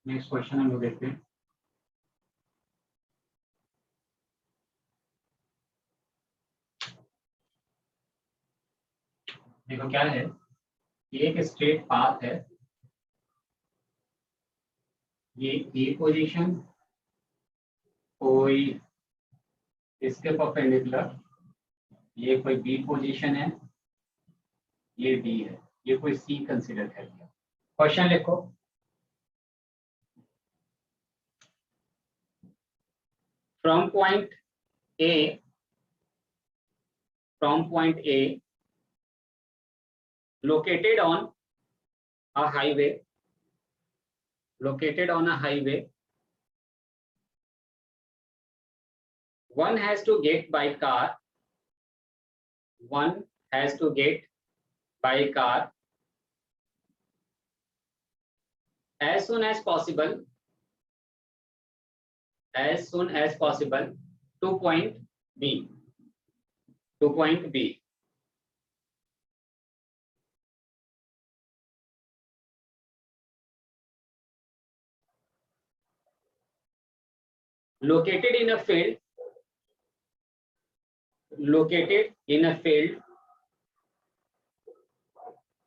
Next question हम लोग देखते हैं। देखो क्या है, ये एक स्ट्रेट पाथ है, ये ए पोजीशन, कोई इसके परपेंडिकुलर, ये कोई बी पोजीशन है, ये डी है, ये कोई सी कंसीडर कर लिया। क्वेश्चन लिखो, from point A located on a highway, one has to get by car as soon as possible to point B. Located in a field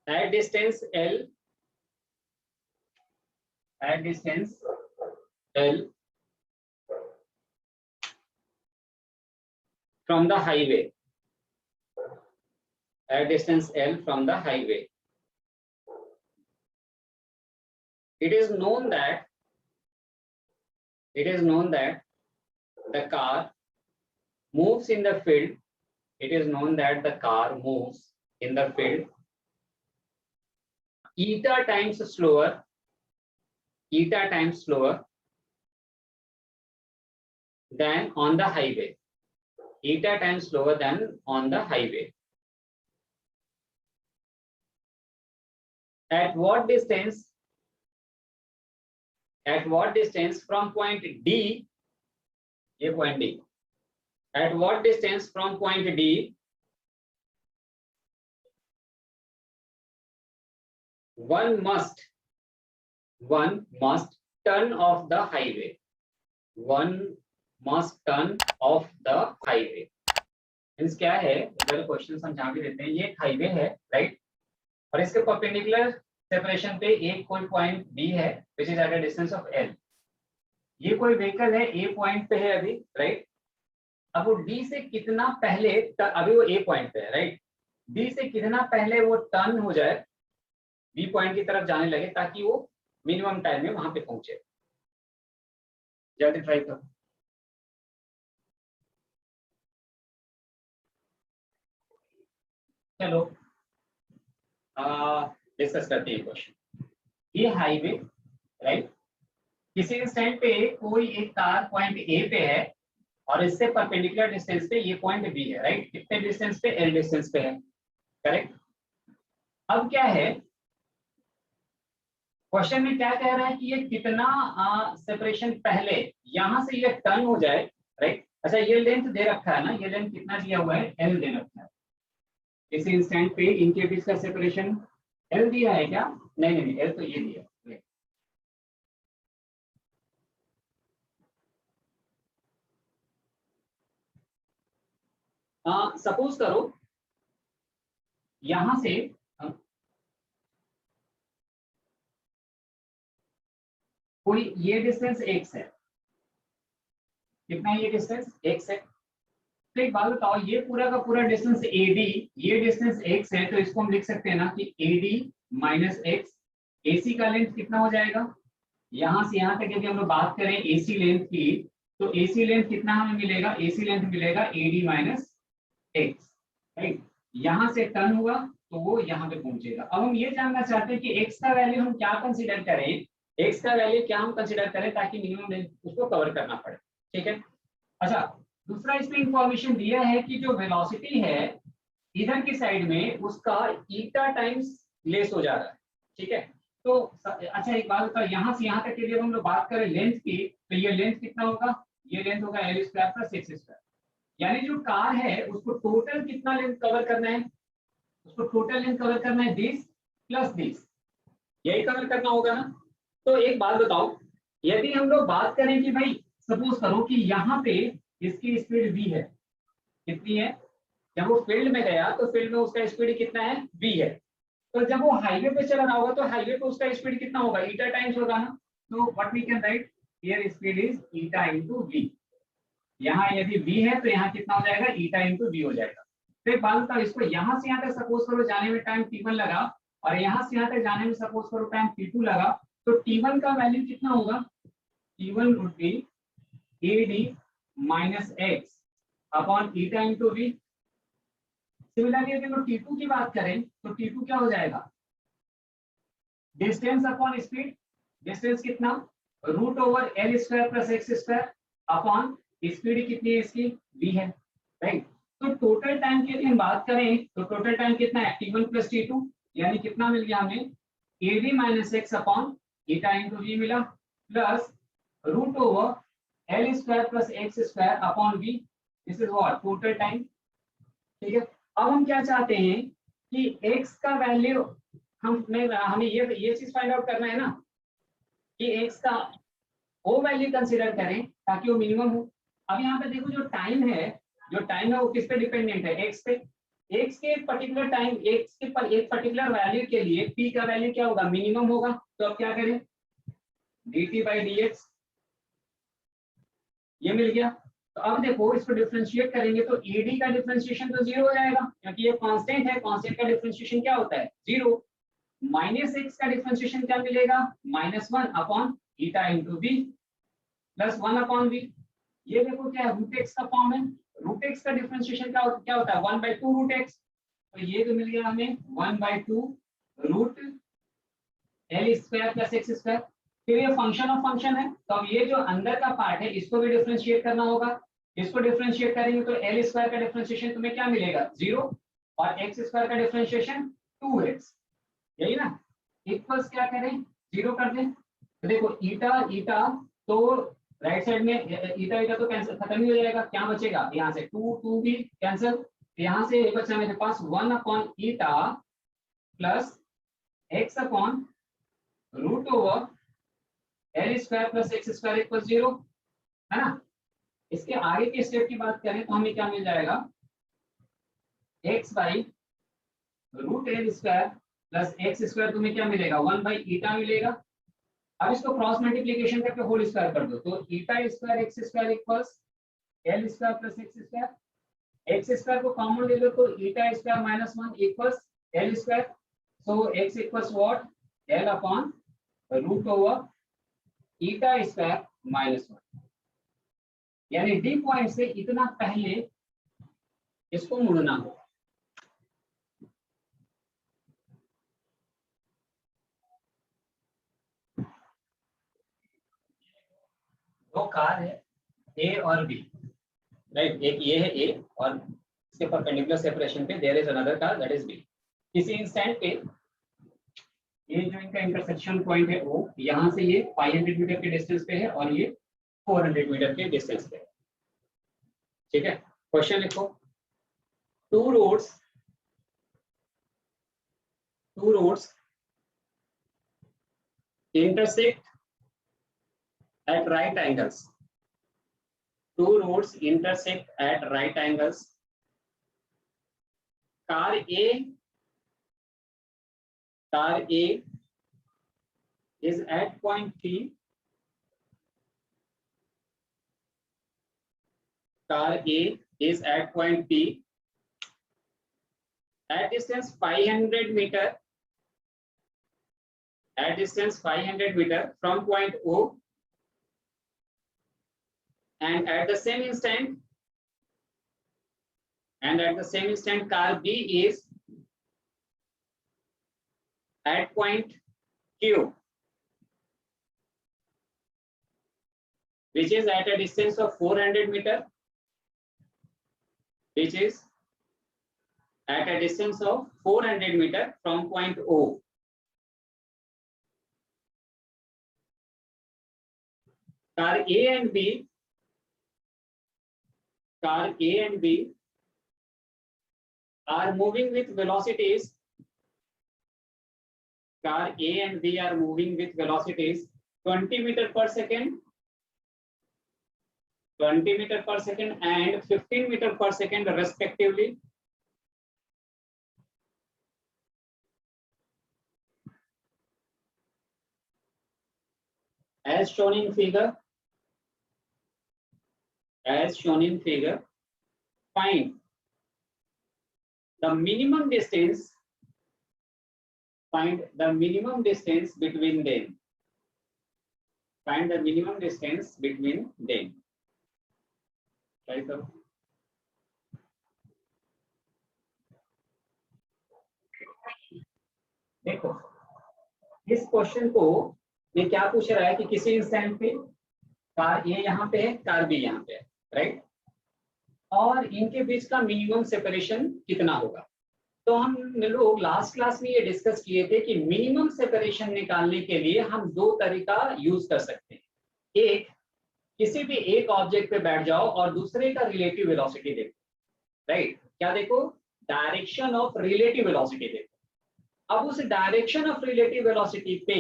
at distance L from the highway, it is known that the car moves in the field, eta times slower than on the highway, At what distance from point D, ये point D, at what distance from point D one must turn off the highway, means क्या है, अगर question समझा के देते हैं, ये एक हाईवे है राइट, और इसके परपेंडिकुलर सेपरेशन पे एक कोई पॉइंट बी है which is at a distance of L. ये कोई व्हीकल है, ए पॉइंट पे है अभी राइट, अब वो डी से कितना पहले, अभी वो ए पॉइंट पे है राइट, डी से कितना पहले वो टर्न हो जाए, बी पॉइंट की तरफ जाने लगे ताकि वो मिनिमम टाइम में वहां पे पहुंचे। जल्दी ट्राई करो। चलो डिस्कस करते हैं क्वेश्चन। ये हाईवे राइट, किसी इंस्टेंट पे कोई एक कार पॉइंट ए पे है और इससे परपेंडिकुलर डिस्टेंस पे ये पॉइंट बी है राइट, कितने डिस्टेंस पे, एल डिस्टेंस पे है, करेक्ट। अब क्या है, क्वेश्चन में क्या कह रहा है कि ये कितना सेपरेशन पहले यहां से ये टर्न हो जाए राइट। अच्छा ये लेंथ दे रखा है ना, ये लेंथ कितना दिया हुआ है, एल दे रखा है। इस इंस्टेंट पे इनके बीच का सेपरेशन एल दिया है क्या, नहीं, एल तो ये दिया। सपोज करो यहां से कोई ये डिस्टेंस x है, कितना है ये डिस्टेंस, x है। तो एक बात बताओ, ये पूरा का पूरा डिस्टेंस AD, ये डिस्टेंस x है, तो इसको हम लिख सकते हैं ना कि AD माइनस x, AC का लेंथ कितना हो जाएगा, यहां से यहां तक यदि हम लोग बात करें AC लेंथ की, तो AC लेंथ कितना हमें मिलेगा, AC लेंथ मिलेगा AD माइनस x राइट। यहां से टर्न हुआ तो वो यहां पे पहुंचेगा। अब हम ये जानना चाहते हैं कि x का वैल्यू हम क्या कंसीडर करें, x का वैल्यू क्या हम कंसीडर करें ताकि मिनिमम लेंथ उसको कवर करना पड़े, ठीक है। अच्छा दूसरा इसमें इंफॉर्मेशन दिया है कि जो वेलोसिटी है इधर की साइड में उसका ईटा टाइम्स लेस हो जा रहा है, ठीक है। तो अच्छा एक बात बताओ, यहाँ से यहाँ तक के लिए हम लोग बात करें लेंथ की, तो ये लेंथ कितना होगा, ये लेंथ होगा L square plus X square, यानी जो कार है उसको टोटल कितना लेंथ कवर करना है, उसको टोटल लेंथ कवर करना है दिस प्लस दिस, यही कवर करना होगा ना। तो एक बात बताओ, यदि हम लोग बात करें कि भाई सपोज करो कि यहाँ पे इसकी स्पीड v है, कितनी है, जब वो फील्ड में गया तो फील्ड में उसका स्पीड कितना है, v है। तो जब वो हाईवे पे चल रहा होगा तो हाईवे पे उसका स्पीड कितना होगा, ईटा टाइम्स होगा ना। तो what we can write, here speed is eta into v। यहाँ यदि v है तो यहाँ कितना हो जाएगा, ईटा इंटू v हो जाएगा। फिर बात का इसको यहाँ से यहाँ तक सपोज करो जाने में टाइम t1 लगा, और यहाँ से यहाँ तक जाने में सपोज करो टाइम t2 लगा, तो t1 का वैल्यू कितना होगा, t1 would be ad minus x upon eta into v। Similarly यदि हम t2 की बात करें तो t2 क्या हो जाएगा, डिस्टेंस अपॉन स्पीड, डिस्टेंस कितना, root over L square plus X square upon speed कितनी है इसकी, v है, राइट। तो टोटल टाइम की यदि हम बात करें तो टोटल टाइम कितना है, t1 प्लस t2, यानी कितना मिल गया हमें, ad minus X upon eta into v मिला, plus root over L square plus X square upon v, this is what total time. ठीक है, अब हम क्या चाहते हैं कि x का वैल्यू हमें ये चीज फाइंड आउट करना है ना कि x का वो वैल्यू कंसीडर करें ताकि वो मिनिमम हो। अब यहाँ पे देखो जो टाइम है वो किस पे डिपेंडेंट है, x पे। x के पर्टिकुलर टाइम, x के पर एक पर्टिकुलर वैल्यू के लिए p का वैल्यू क्या होगा, मिनिमम होगा। तो अब क्या करें, dt बाई dx ये मिल गया। तो अब देखो इसको डिफरेंशिएट करेंगे तो ad का डिफरेंशिएशन तो 0 हो जाएगा क्योंकि ये कांस्टेंट है, कांस्टेंट का डिफरेंशिएशन क्या होता है, 0। माइनस एक्स का डिफरेंशिएशन क्या मिलेगा, -1 upon eta into v plus 1 upon v। ये देखो क्या है, रूट एक्स का फॉर्म है। रूट एक्स का डिफरेंशिएशन क्या होता है, 1/2 रूट एक्स। तो ये तो मिल गया हमें 1/2 root L square plus X square. फिर ये फंक्शन ऑफ फंक्शन है, तो अब ये जो अंदर का पार्ट है इसको भी डिफरेंशिएट करना होगा। इसको डिफरेंशिएट करेंगे तो एल स्क्वायर का डिफरेंशिएशन तुम्हें क्या मिलेगा, 0, और एक्स स्क्वायर का डिफरेंशिएशन 2x, यही ना। इक्वल्स क्या करें, 0 कर दें। तो देखो ईटा ईटा तो राइट साइड में ईटा ईटा तो कैंसिल खत्म ही हो जाएगा, क्या बचेगा यहाँ से 2 भी कैंसिल, यहाँ से ये बचा मेरे पास 1 upon eta plus X upon root over L square plus X square equal 0, है ना। इसके आगे के स्टेप की बात करें तो हमें क्या मिल जाएगा, X by root L square plus X square तुम्हें क्या मिलेगा, 1 बाई ईटा मिलेगा। अब इसको क्रॉस मल्टीप्लीकेशन करके होल स्क्वायर कर दो, तो eta square X square equals L square plus X square. X square को कॉमन ले लो तो eta square -1 equals L square. So X equals what, L upon root over eta square -1। यानी D point से इतना पहले इसको मुड़ना होगा। दो कार है ए और बी, राइट। एक ये है ए और इसके परपेंडिकुलर सेपरेशन पे there is another car that is B. किसी इंस्टेंट पे ये जो इनका इंटरसेक्शन पॉइंट है ओ, यहाँ से ये 500 मीटर के डिस्टेंस पे है और ये 400 मीटर के डिस्टेंस पे है। ठीक है, क्वेश्चन लिखो, two roads intersect at right angles. Two roads intersect at right angles. Car A is at point P. Car A is at point P at distance 500 meter. At distance 500 meter from point O, and at the same instant car B is at point Q, which is at a distance of 400 meter, which is at a distance of 400 meter from point O. Car A and B are moving with velocities. Car A and B are moving with velocities 20 metre per second, 20 metre per second and 15 metre per second respectively. As shown in figure, find the minimum distance. Find the minimum distance between them. Find the minimum distance between them. Try करो. देखो इस question को ये क्या पूछ रहा है कि किसी इंस्टेंट पे कार ए यहाँ पे है, कार बी यहाँ पे है, राइट, और इनके बीच का मिनिमम सेपरेशन कितना होगा. तो हम लोग लास्ट क्लास में ये डिस्कस किए थे कि मिनिमम सेपरेशन निकालने के लिए हम दो तरीका यूज कर सकते हैं. एक, किसी भी एक ऑब्जेक्ट पे बैठ जाओ और दूसरे का रिलेटिव वेलोसिटी देखो, राइट. क्या देखो? डायरेक्शन ऑफ रिलेटिव वेलोसिटी देखो. अब उस डायरेक्शन ऑफ रिलेटिव वेलोसिटी पे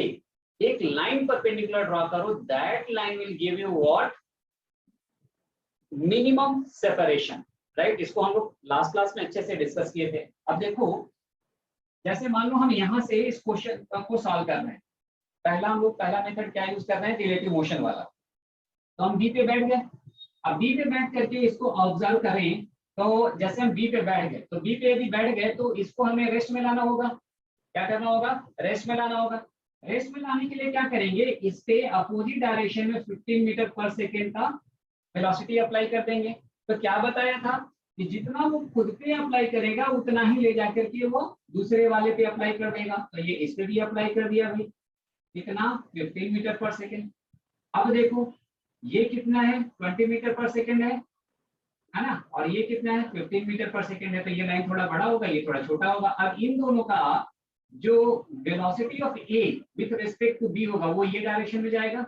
एक लाइन परपेंडिकुलर ड्रॉ करो. That line will give you what? Minimum separation, right. इसको हम लोग लास्ट क्लास में अच्छे से डिस्कस किए थे. अब देखो, जैसे मान लो हम यहाँ से इस क्वेश्चन को सॉल्व कर रहे हैं. पहला मेथड क्या यूज कर रहे हैं? रिलेटिव मोशन वाला. तो हम बी पे बैठ गए. अब बी पे बैठ करके इसको ऑब्जर्व करें. तो जैसे हम बी पे बैठ गए, तो बी पे यदि बैठ गए तो इसको हमें रेस्ट में लाना होगा. क्या करना होगा? रेस्ट में लाना होगा. रेस्ट में लाने के लिए क्या करेंगे? इस पे अपोजिट डायरेक्शन में 15 मीटर पर सेकेंड का वेलोसिटी अप्लाई कर देंगे. तो क्या बताया था कि जितना वो खुद पे अप्लाई करेगा उतना ही ले जाकर के वो दूसरे वाले पे अप्लाई कर देगा. तो ये इस पे भी अप्लाई कर दिया भाई. कितना? 15 मीटर पर सेकेंड. अब देखो ये कितना है? 20 मीटर पर सेकेंड है ना, और ये कितना है? 15 मीटर पर सेकेंड है. तो ये लाइन थोड़ा बड़ा होगा, ये थोड़ा छोटा होगा. अब इन दोनों का जो velocity of A with respect to B होगा वो ये डायरेक्शन में जाएगा,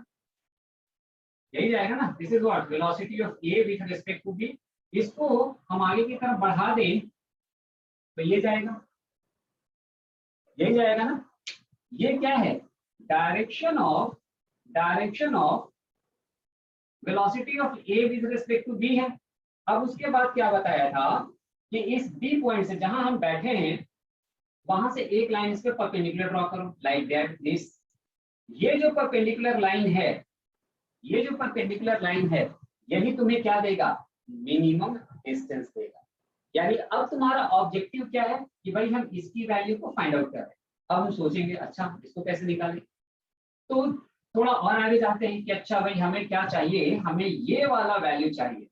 यही जाएगा ना. This is what? Velocity of A with respect to B. इसको हम आगे की तरफ बढ़ा दें तो ये जाएगा, यही जाएगा ना. ये क्या है? Direction of velocity of A with respect to B है. अब उसके बाद क्या बताया था कि इस बी पॉइंट से जहां हम बैठे हैं वहां से एक लाइन इस पे परपेंडिकुलर ड्रॉ करो, लाइक दैट दिस. ये जो परपेंडिकुलर लाइन है, यही तुम्हें क्या देगा? मिनिमम डिस्टेंस देगा. यानी अब तुम्हारा ऑब्जेक्टिव क्या है कि भाई हम इसकी वैल्यू को फाइंड आउट करें. अब हम सोचेंगे अच्छा इसको कैसे निकालें. तो थोड़ा और आगे जाते हैं कि अच्छा भाई हमें क्या चाहिए? हमें ये वाला वैल्यू चाहिए.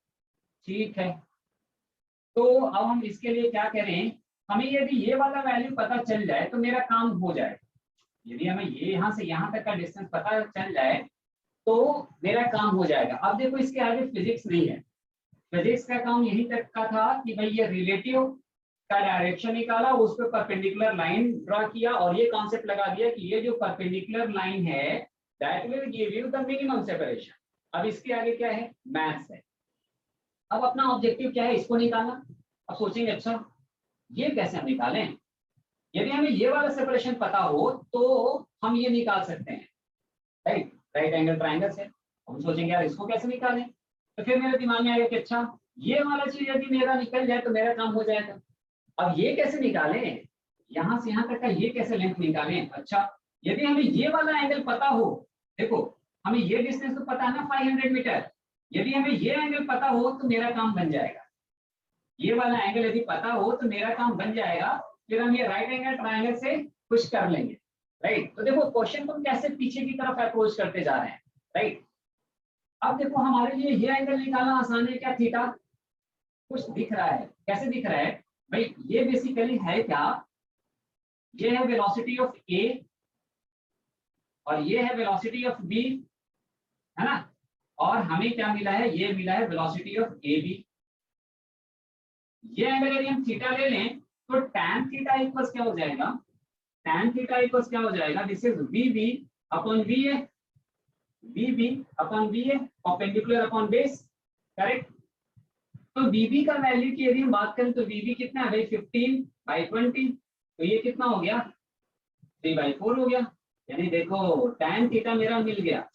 ठीक है, तो अब हम इसके लिए क्या करें? हमें यदि ये वाला वैल्यू पता चल जाए तो मेरा काम हो जाए. यदि हमें ये यहाँ से यहाँ तक का डिस्टेंस पता चल जाए तो मेरा काम हो जाएगा. अब देखो इसके आगे फिजिक्स नहीं है. फिजिक्स का काम यही तक का था कि भाई ये रिलेटिव का डायरेक्शन निकाला, उस पर परपेंडिकुलर लाइन ड्रॉ किया और ये कॉन्सेप्ट लगा दिया कि ये जो परपेंडिकुलर लाइन है that will give you the minimum separation. अब इसके आगे क्या है? मैथ्स है. अब अपना ऑब्जेक्टिव क्या है? इसको निकालना. अब सोचेंगे अच्छा ये कैसे हम निकालें? यदि हमें ये वाला सेपरेशन पता हो तो हम ये निकाल सकते हैं, राइट. राइट एंगल ट्रायंगल से. हम सोचेंगे यार इसको कैसे निकालें. तो फिर मेरे दिमाग में आएगा कि अच्छा ये वाला चीज यदि मेरा निकल जाए तो मेरा काम हो जाएगा. अब ये कैसे निकालें? यहाँ से यहाँ तक का ये कैसे लेंथ निकालें? अच्छा यदि हमें ये वाला एंगल पता हो, देखो हमें ये डिस्टेंस तो पता है ना 500 मीटर. यदि हमें ये एंगल पता हो तो मेरा काम बन जाएगा. ये वाला एंगल यदि पता हो तो मेरा काम बन जाएगा. फिर हम ये राइट एंगल ट्रायंगल से कुछ कर लेंगे, राइट. तो देखो क्वेश्चन को कैसे पीछे की तरफ अप्रोच करते जा रहे हैं, राइट. अब देखो हमारे लिए ये एंगल निकालना आसान है क्या? थीटा. कुछ दिख रहा है? कैसे दिख रहा है भाई? ये बेसिकली है क्या? ये है वेलोसिटी ऑफ ए और ये है वेलोसिटी ऑफ बी, है ना. और हमें क्या मिला है? ये मिला है वेलोसिटी ऑफ ए बी. ये एंगल यदि हम थीटा ले लें तो tan थीटा इक्वल्स क्या हो जाएगा? tan थीटा इक्वल्स क्या हो जाएगा? This is VB upon VA. VB upon VA perpendicular upon base, correct. तो VB का वैल्यू की यदि हम बात करें तो VB कितना है भाई? 15/20. तो ये कितना हो गया? 3/4 हो गया. यानी देखो tan थीटा मेरा मिल गया,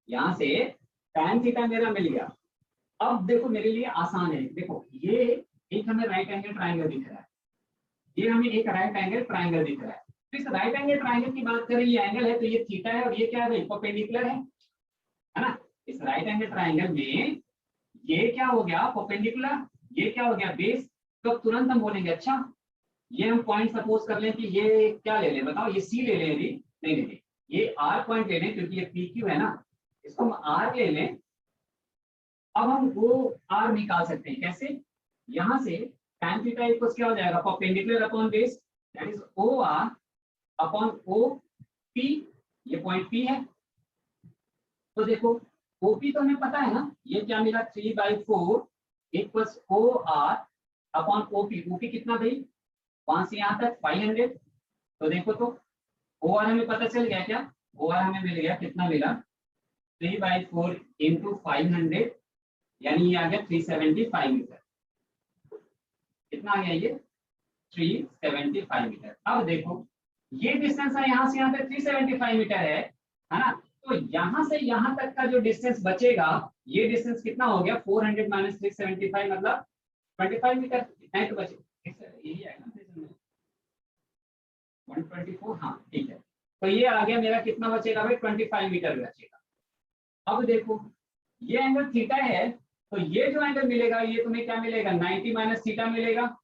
यहाँ से tan थीटा मेरा मिल गया। अब देखो मेरे लिए आसान है, देखो ये एक हमें राइट एंगल ट्राइंगल दिख रहा है, ये हमें एक राइट एंगल ट्राइंगल दिख रहा है। तो इस राइट एंगल ट्राइंगल की बात करें, ये एंगल है तो ये थीटा है, और ये क्या है, परपेंडिकुलर है ना। इस राइट एंगल ट्राइंगल में ये क्या हो गया, परपेंडिकुलर, ये क्या हो गया, बेस। तो तुरंत हम बोलेंगे अच्छा ये हम पॉइंट सपोज कर लें कि ये क्या ले लें, बताओ, ये सी ले लें यदि, नहीं ले लें, ये आर पॉइंट ले लें क्योंकि ये पी क्यू है ना, इसको हम आर ले लें। अब हम वो आर निकाल सकते हैं कैसे, यहां से tan थीटा इक्वल्स क्या हो जाएगा, perpendicular upon base, that is O R upon O P, ये पॉइंट पी है। तो देखो ओपी तो हमें पता है ना, ये क्या मिला, 3/4 equals O R upon OP. OP कितना भाई, वहां से यहाँ तक 500। तो देखो तो ओ आर हमें पता चल गया क्या, ओ आर हमें मिल गया, कितना मिला, 3/4 इंटू 500, यानी ये आ गया 375 मीटर। कितना आ गया ये, 375 मीटर। अब देखो ये डिस्टेंस है यहाँ से यहाँ तक 375 मीटर है ना। तो यहाँ से यहाँ तक का जो डिस्टेंस बचेगा, ये डिस्टेंस कितना हो गया, 400 माइनस 375 मतलब 25 मीटर। कितना ही तो बचे, यही आएगा ना 124, हाँ ठीक है। तो ये आ गया मेरा, कितना बचेगा भाई, 25 मीटर बचेगा। अब देखो ये एंगल थीटा है, तो ये जो एंगल मिलेगा ये तुम्हें क्या मिलेगा, 90 माइनस थीटा मिलेगा।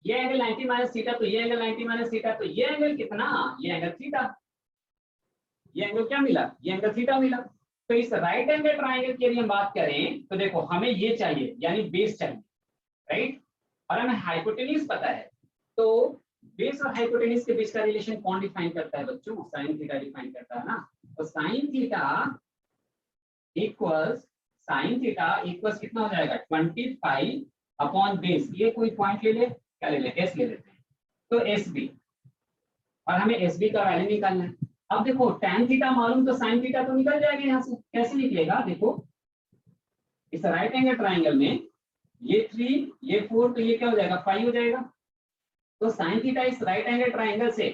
ये एंगल 90 माइनस थीटा, तो ये एंगल 90 माइनस थीटा, तो ये एंगल कितना, ये एंगल थीटा। ये एंगल क्या मिला, ये एंगल थीटा मिला। तो इस राइट एंगल ट्राइंगल की यदि हम बात करें तो देखो हमें ये चाहिए, यानी बेस चाहिए, राइट, और हमें हाइपोटेन्यूज पता है। तो बेस और हाइपोटेन्यूज के बीच का रिलेशन कौन डिफाइन करता है बच्चों, साइन थीटा डिफाइन करता है ना। तो sine theta equals, sine theta equals कितना हो जाएगा, 25 अपॉन बेस, ये कोई पॉइंट ले ले, क्या ले ले, एस ले लेते हैं, तो एस बी, और हमें एस बी का वैल्यू निकालना है। अब देखो tan थीटा मालूम, तो साइन थीटा तो निकल जाएगा यहाँ से, कैसे निकलेगा, देखो इस राइट एंगल ट्राइंगल में ये 3 ये 4, तो ये क्या हो जाएगा, 5 हो जाएगा। तो साइन थीटा इस राइट एंगल ट्राइंगल से,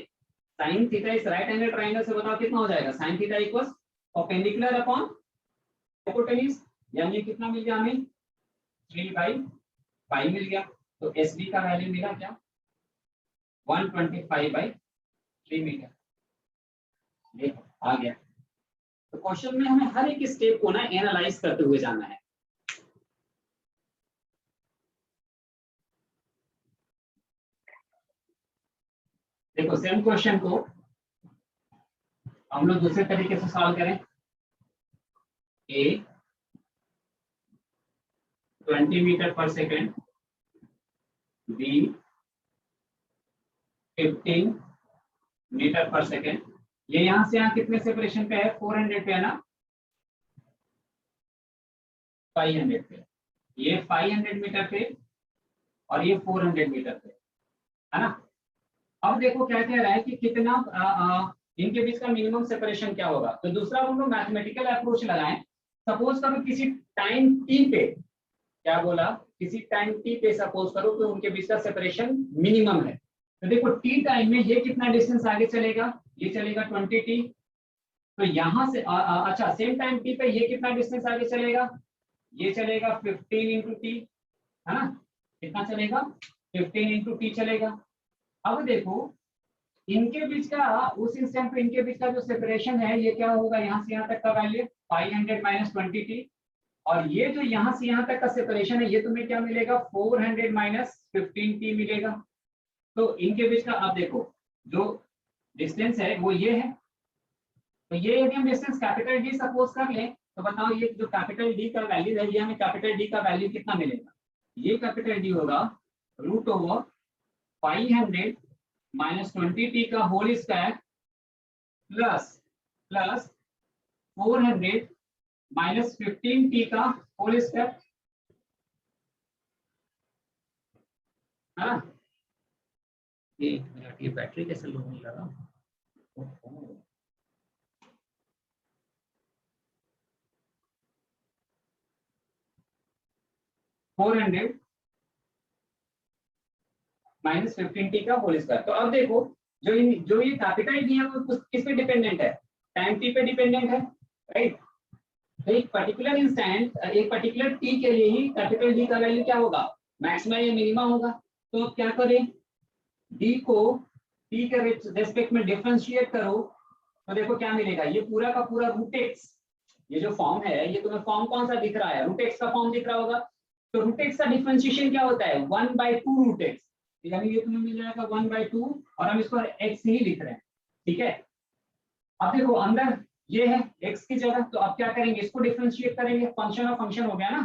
साइन थीटा इस राइट एंगल ट्राइंगल से बताओ कितना हो जाएगा, sine theta equals perpendicular upon hypotenuse, यानी कितना मिल गया हमें, 3/5 मिल गया। तो एस बी का वैल्यू मिला क्या, 125/3 मीटर। देखो आ गया। तो क्वेश्चन में हमें हर एक स्टेप को ना एनालाइज करते हुए जाना है। देखो सेम क्वेश्चन को हम लोग दूसरे तरीके से सॉल्व करें। ए 20 metre per second, B 15 metre per second. ये यहाँ से यहाँ कितने सेपरेशन पे है, 400 पे है ना, 500 पे, ये 500 मीटर पे और ये 400 मीटर पे, है ना। अब देखो क्या कह रहा है कि कितना इनके बीच का मिनिमम सेपरेशन क्या होगा। तो दूसरा हम लोग मैथमेटिकल अप्रोच लगाएं। सपोज करो किसी टाइम टी पे, क्या बोला, किसी टाइम टी पे सपोज करो तो उनके बीच का सेपरेशन मिनिमम है। तो देखो टी टाइम में ये कितना डिस्टेंस आगे चलेगा, ये चलेगा 20t। तो यहाँ से अच्छा सेम टाइम टी पे ये कितना डिस्टेंस आगे चलेगा, ये चलेगा 15 इंटू टी, है ना, कितना चलेगा, 15 इंटू टी चलेगा। अब देखो इनके बीच का, उस इंस्टेंट पे इनके बीच का जो सेपरेशन है ये क्या होगा, यहाँ से यहाँ तक का वैल्यू 500 माइनस 20t, और ये जो यहाँ से यहाँ तक का सेपरेशन है ये तुम्हें क्या मिलेगा, 400 माइनस 15t मिलेगा। तो इनके बीच का आप देखो जो डिस्टेंस है वो ये है। तो ये यदि हम डिस्टेंस कैपिटल डी सपोज कर लें, तो बताओ ये जो कैपिटल डी का वैल्यू है, ये हमें कैपिटल डी का वैल्यू कितना मिलेगा, ये कैपिटल डी होगा √500 माइनस 20t का whole square plus plus 400 minus 15t का होल स्क्वायर, है ना। एक मिनट, ये बैटरी कैसे लो नहीं लगा, 400 माइनस 15t का होल स्क्वायर। तो अब देखो जो ये कैपिटल डी है वो किस पे डिपेंडेंट है, टाइम टी पे डिपेंडेंट है, राइट। तो एक पर्टिकुलर इंस्टेंट, एक पर्टिकुलर टी के लिए ही कैपिटल डी का वैल्यू क्या होगा, मैक्सिमा या मिनिमा होगा। तो अब क्या करें, डी को टी के रेस्पेक्ट में डिफरेंशिएट करो, तो देखो क्या मिलेगा, ये पूरा का पूरा रूट एक्स, ये जो फॉर्म है ये तुम्हें फॉर्म कौन सा दिख रहा है, रूट एक्स का फॉर्म दिख रहा होगा। तो रूट एक्स का डिफरेंशिएशन क्या होता है, 1/2 रूट एक्स, यानी ये तुम्हें मिल जाएगा 1/2, और हम इसको एक्स ही लिख रहे हैं, ठीक है। अब देखो अंदर ये है x की जगह, तो अब क्या करेंगे, इसको डिफरेंशिएट करेंगे, फंक्शन और फंक्शन हो गया ना।